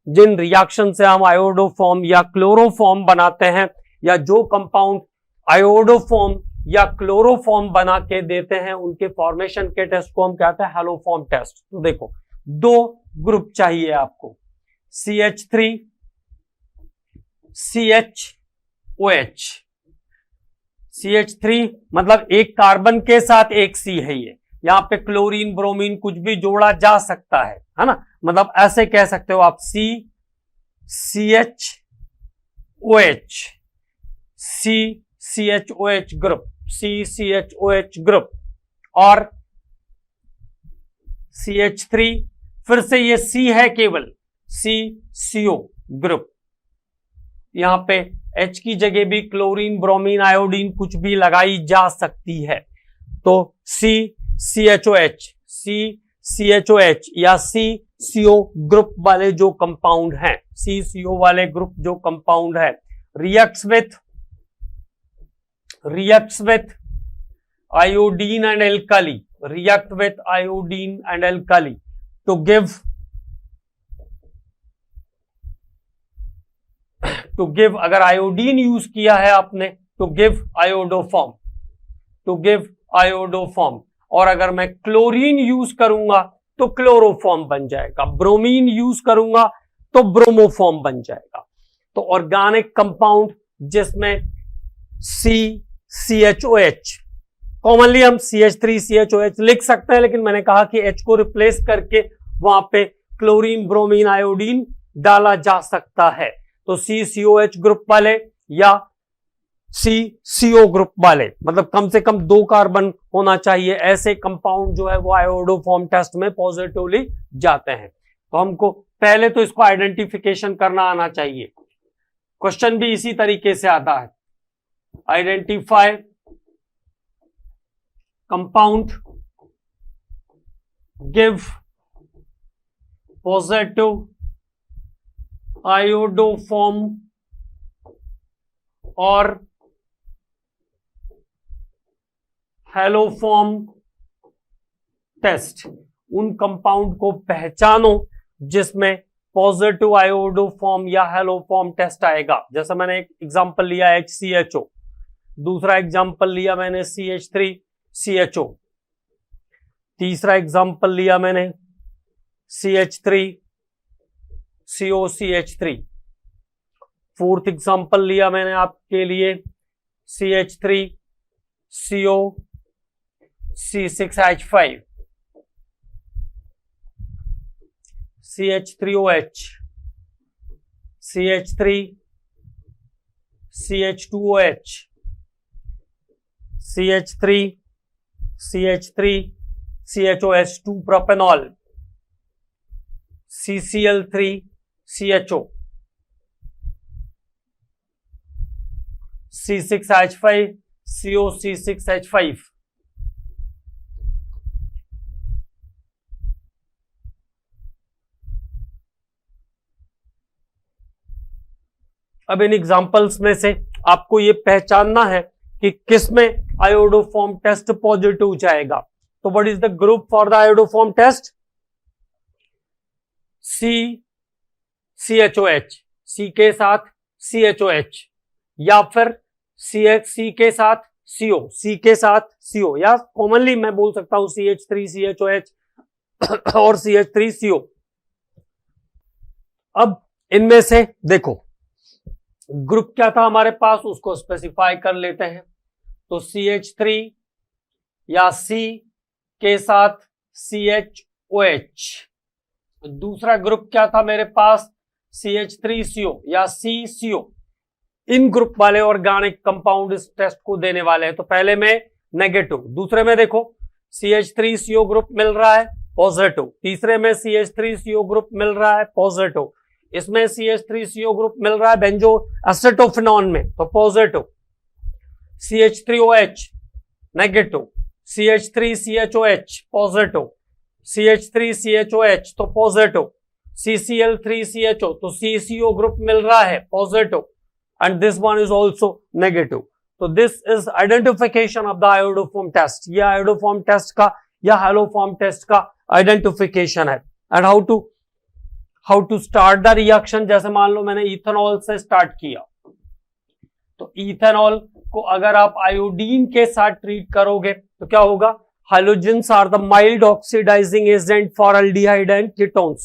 जिन रिएक्शन से हम आयोडोफॉर्म या क्लोरोफॉर्म बनाते हैं, या जो कंपाउंड आयोडोफॉर्म या क्लोरोफॉर्म बना के देते हैं, उनके फॉर्मेशन के टेस्ट को हम कहते हैं हैलोफॉर्म टेस्ट। तो देखो, दो ग्रुप चाहिए आपको, CH3 CHOH। CH3 मतलब एक कार्बन के साथ एक C है ये, यहां पे क्लोरीन ब्रोमीन कुछ भी जोड़ा जा सकता है ना। मतलब ऐसे कह सकते हो आप CCHOH ग्रुप, CCHOH ग्रुप, और CH3 फिर से ये C है केवल, CCO ग्रुप। यहां पे H की जगह भी क्लोरीन ब्रोमीन आयोडीन कुछ भी लगाई जा सकती है। तो CCHOH या CCO ग्रुप वाले जो कंपाउंड हैं, CCO वाले ग्रुप जो कंपाउंड है, reacts with iodine and alkali, react with iodine and alkali to give अगर आयोडीन यूज किया है आपने to give आयोडोफॉर्म, और अगर मैं क्लोरीन यूज करूंगा तो क्लोरोफॉर्म बन जाएगा, ब्रोमीन यूज करूंगा तो ब्रोमोफॉर्म बन जाएगा। तो ऑर्गेनिक कंपाउंड जिसमें CCHOH, कॉमनली हम CH3 CHOH लिख सकते हैं, लेकिन मैंने कहा कि H को रिप्लेस करके वहां पे क्लोरीन ब्रोमीन आयोडीन डाला जा सकता है। तो CCOH ग्रुप वाले या CCO ग्रुप वाले, मतलब कम से कम 2 कार्बन होना चाहिए, ऐसे कंपाउंड जो है वो आयोडोफॉर्म टेस्ट में पॉजिटिवली जाते हैं। तो हमको पहले तो इसको आइडेंटिफिकेशन करना आना चाहिए। क्वेश्चन भी इसी तरीके से आता है, identify compound give positive iodoform और हैलोफॉर्म टेस्ट। उन कंपाउंड को पहचानो जिसमें पॉजिटिव आयोडोफॉर्म या हैलोफॉर्म टेस्ट आएगा। जैसा मैंने एक एग्जांपल लिया HCHO, दूसरा एग्जांपल लिया मैंने CH3CHO, तीसरा एग्जांपल लिया मैंने CH3COCH3, फोर्थ एग्जांपल लिया मैंने आपके लिए CH3CO C6H5, CH3OH, CH3CH2OH, CH3CH3CHOH2 propanol, CCl3CHO, C6H5 COC6H5। अब इन एग्जांपल्स में से आपको ये पहचानना है कि किसमें आयोडोफॉर्म टेस्ट पॉजिटिव जाएगा। तो what is the group for the iodoform test? CCHOH, C के साथ CHOH, या फिर C के साथ CO, C के साथ CO, या कॉमनली मैं बोल सकता हूं CH3CHOH और CH3CO। अब इनमें से देखो ग्रुप क्या था हमारे पास, उसको स्पेसिफाई कर लेते हैं। तो CH3 या C के साथ CHOH। दूसरा ग्रुप क्या था मेरे पास, CH3CO या CCO। इन ग्रुप वाले ऑर्गेनिक कंपाउंड इस टेस्ट को देने वाले हैं। तो पहले में नेगेटिव, दूसरे में देखो CH3CO ग्रुप मिल रहा है पॉजिटिव, तीसरे में CH3CO ग्रुप मिल रहा है पॉजिटिव, इसमें CH3CO ग्रुप मिल रहा है बेंजो एसिटोफिनॉन में तो positive, CH3OH negative, CH3CHOH positive, CH3CHOH तो पॉजिटिव, CCl3CHO तो CCO ग्रुप मिल रहा है positive, and this one is also negative. So this is identification of the iodoform test. ये iodoform test का या haloform test का identification है। and how to start the reaction, जैसे मान लो मैंने इथेनॉल से स्टार्ट किया, तो इथेनॉल को अगर आप आयोडीन के साथ ट्रीट करोगे तो क्या होगा, halogens are the mild oxidizing agent for aldehyde and ketones.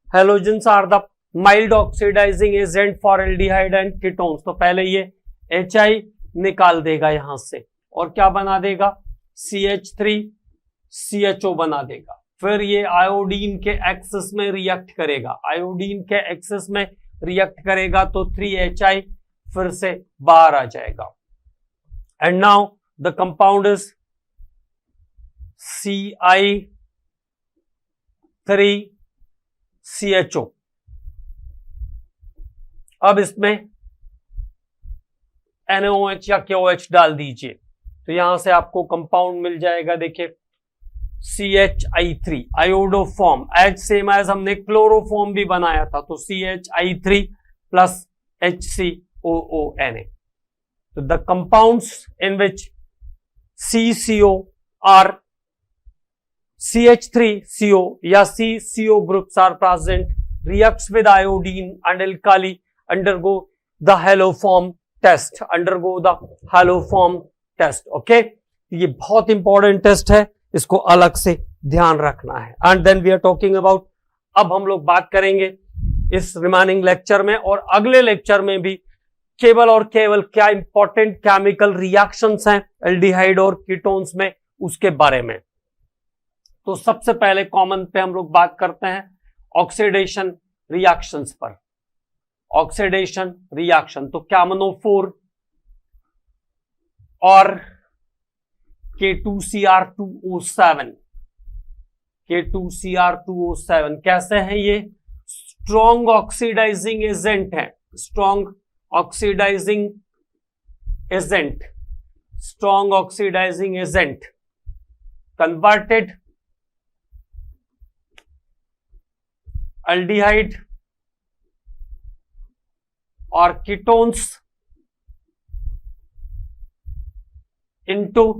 Halogens are the mild oxidizing agent for aldehyde and ketones. तो पहले ये HI निकाल देगा यहां से और क्या बना देगा, CH3CHO बना देगा। फिर ये आयोडीन के एक्सेस में रिएक्ट करेगा, आयोडीन के एक्सेस में रिएक्ट करेगा तो 3HI फिर से बाहर आ जाएगा। And now the compound is CI3CHO। अब इसमें NaOH या KOH डाल दीजिए तो यहां से आपको कंपाउंड मिल जाएगा। देखिए CHI3 iodoform, as same as हमने क्लोरोफॉर्म भी बनाया था, तो CHI3 प्लस HCOONA। तो the compounds in which CCO are CH3CO या CCO groups are present, reacts with iodine and alkali, undergo the haloform test, undergo the haloform test। Okay, ये बहुत important test है, इसको अलग से ध्यान रखना है। And then we are talking about, अब हम लोग बात करेंगे इस रिमेनिंग लेक्चर में और अगले लेक्चर में भी केवल और केवल क्या इंपॉर्टेंट केमिकल रिएक्शंस हैं एल्डिहाइड और कीटोन्स में, उसके बारे में। तो सबसे पहले कॉमन पे हम लोग बात करते हैं ऑक्सीडेशन रिएक्शंस पर। ऑक्सीडेशन रिएक्शन तो KMNO4 और K2Cr2O7, K2Cr2O7 कैसे हैं ये, स्ट्रॉन्ग ऑक्सीडाइजिंग एजेंट है, strong oxidizing agent, strong oxidizing agent, converted aldehyde और कीटोन्स इनटू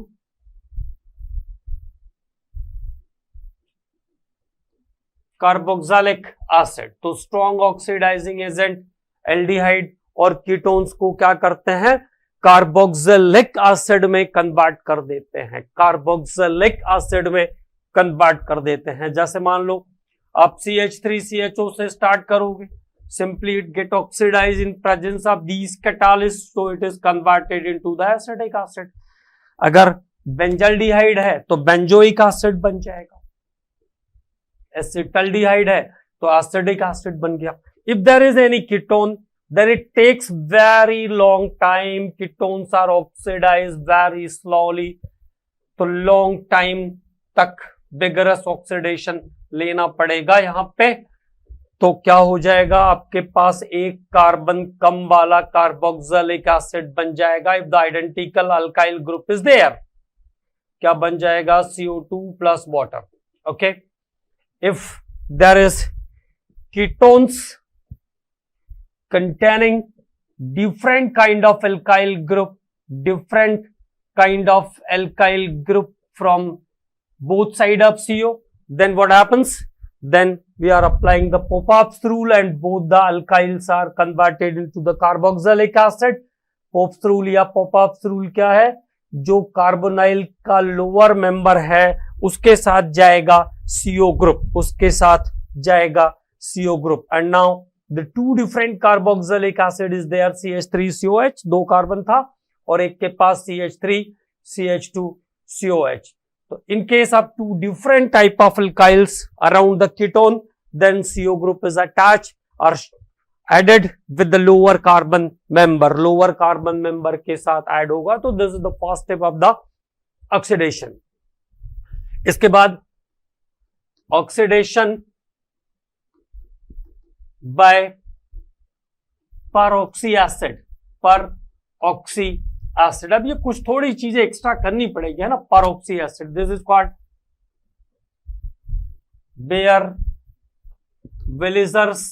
कार्बोक्सिलिक एसिड। तो स्ट्रॉन्ग ऑक्सीडाइजिंग एजेंट एल्डिहाइड और कीटोन्स को क्या करते हैं, कार्बोक्सिलिक एसिड में कन्वर्ट कर देते हैं, कार्बोक्सिलिक एसिड में कन्वर्ट कर देते हैं। जैसे मान लो आप CH3CHO से स्टार्ट करोगे, simply it get oxidized in presence of these catalysts, so it is converted into the acetic acid। अगर बेंजल्डिहाइड है तो बेंजोइक एसिड बन जाएगा, एसिटल्डिहाइड है तो एसिडिक एसिड बन गया। If there is any ketone then it takes very long time, ketones are oxidized very slowly, तो long time तक vigorous oxidation लेना पड़ेगा यहां पे। तो क्या हो जाएगा, आपके पास एक कार्बन कम वाला कार्बोक्सिलिक एसिड बन जाएगा। If the identical alkyl group is there, क्या बन जाएगा, CO2 plus water. Okay, if there is ketones containing different kind of alkyl group, different kind of alkyl group from both side of CO, then what happens, then we are applying the Popoff's rule and both the alkyls are converted into the carboxylic acid। Popoff's rule या Popoff's rule क्या है, जो carbonyl का lower member है उसके साथ जाएगा CO group, उसके साथ जाएगा CO group. And now the two different carboxylic acid is there, CH3COH, 2 carbon था, और एक के पास CH3CH2COH. So in case of two different type of alkyls around the ketone, then CO group is attached or added with the lower carbon member. Lower carbon member के साथ add होगा. तो this is the first step of the oxidation. इसके बाद oxidation by peroxy acid. peroxy acid. अब ये कुछ थोड़ी चीजें एक्स्ट्रा करनी पड़ेगी, है ना. peroxy acid, this is called Baeyer Villiger's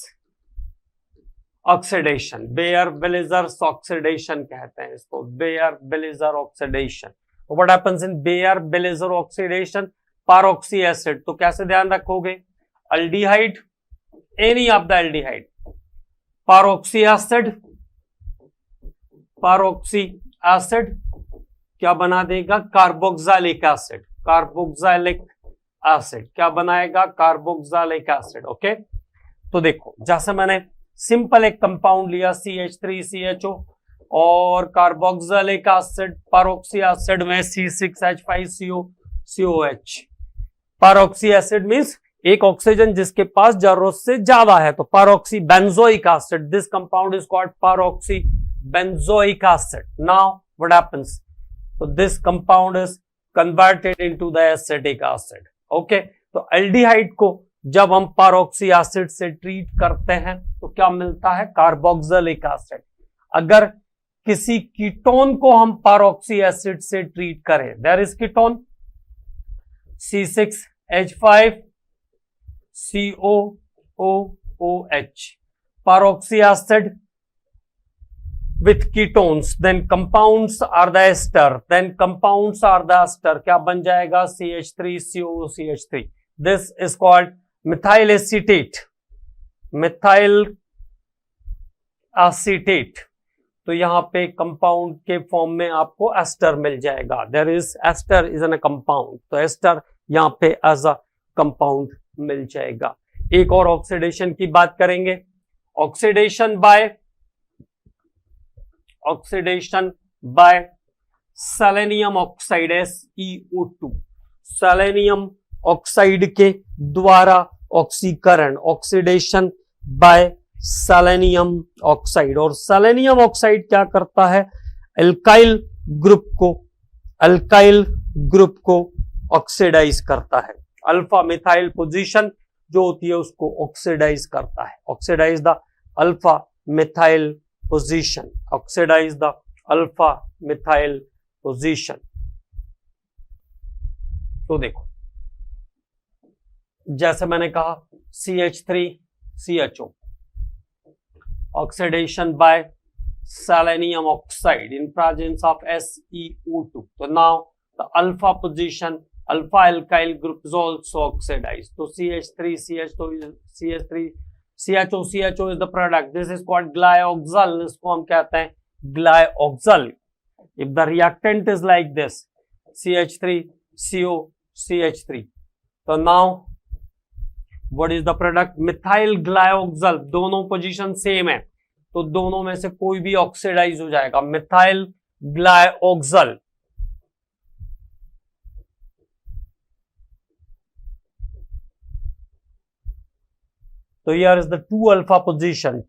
oxidation. Baeyer Villiger's oxidation कहते हैं इसको, Baeyer Villiger oxidation. What happens in Baeyer Villiger oxidation? peroxy acid. तो कैसे ध्यान रखोगे? Aldehyde, any of the aldehyde, peroxy acid, peroxy acid क्या बना देगा? Carboxylic acid. कार्बोक्सिलिक एसिड क्या बनाएगा? Carboxylic acid. ओके, तो देखो जैसे मैंने सिंपल एक कंपाउंड लिया CH3CHO और कार्बोक्सिलिक एसिड, पेरोक्सी एसिड में C6H5COCOH. पेरोक्सी एसिड मींस एक ऑक्सीजन जिसके पास जरूरत से ज्यादा है, तो peroxy benzoic acid. This compound is called peroxy benzoic acid. Now what happens? So this compound is converted into the acetic acid. Okay, तो aldehyde को जब हम peroxy acid से ट्रीट करते हैं तो क्या मिलता है? Carboxylic acid. अगर किसी कीटोन को हम peroxy acid से ट्रीट करें, there is ketone C6H5COOH, peroxy acid with ketones, then compounds are the ester. Then compounds are the ester. क्या बन जाएगा? CH3COCH3. This is called methyl acetate. methyl acetate. तो यहां पे कंपाउंड के फॉर्म में आपको एस्टर मिल जाएगा. There is ester is in a compound. तो एस्टर यहां पे एज अ कंपाउंड मिल जाएगा. एक और ऑक्सीडेशन की बात करेंगे. Oxidation by selenium oxide, SeO2. Selenium oxide के द्वारा ऑक्सीकरण, ऑक्सीडेशन बाय सेलेनियम ऑक्साइड. और सेलेनियम ऑक्साइड क्या करता है? अल्काइल ग्रुप को ऑक्सीडाइज करता है. अल्फा मिथाइल पोजीशन जो होती है उसको ऑक्सीडाइज करता है. Oxidize the alpha methyl position. Oxidize the alpha methyl position. तो देखो जैसे मैंने कहा CH3CHO, oxidation by selenium oxide in presence of SeO2. So now the alpha position, alpha alkyl group is also oxidized. So CH3CHO is the product. This is called glyoxal. इसको हम कहते हैं glyoxal. If the reactant is like this, CH3COCH3. So now what is the product? methyl glyoxal. दोनों position same है तो दोनों में से कोई भी ऑक्सीडाइज हो जाएगा. methyl glyoxal. So here is the 2 alpha position,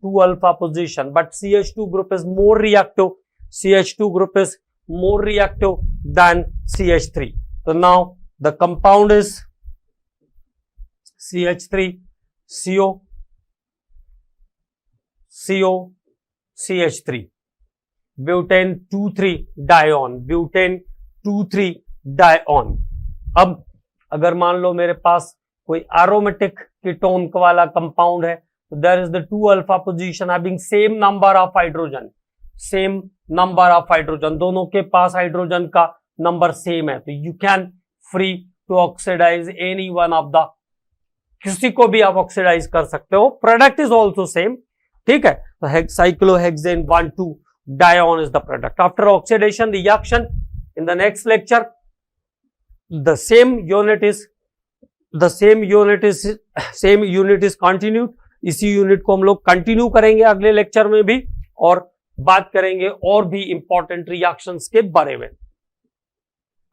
but CH2 group is more reactive. CH2 group is more reactive than CH3. So now the compound is CH3COCH3, butane 2,3 dione. अब अगर मान लो मेरे पास कोई एरोमेटिक कीटोन वाला compound है तो there is the 2 alpha position having same number of hydrogen. दोनों के पास हाइड्रोजन का नंबर सेम है तो you can free to oxidize any one of the, किसी को भी आप ऑक्सीडाइज कर सकते हो. Product is also same. ठीक है, तो cyclohexane 1,2 dione is the product. After oxidation reaction in the next lecture, the same unit is continued. इसी यूनिट को हम लोग कंटिन्यू करेंगे अगले लेक्चर में भी और बात करेंगे और भी इंपॉर्टेंट रिएक्शंस के बारे में।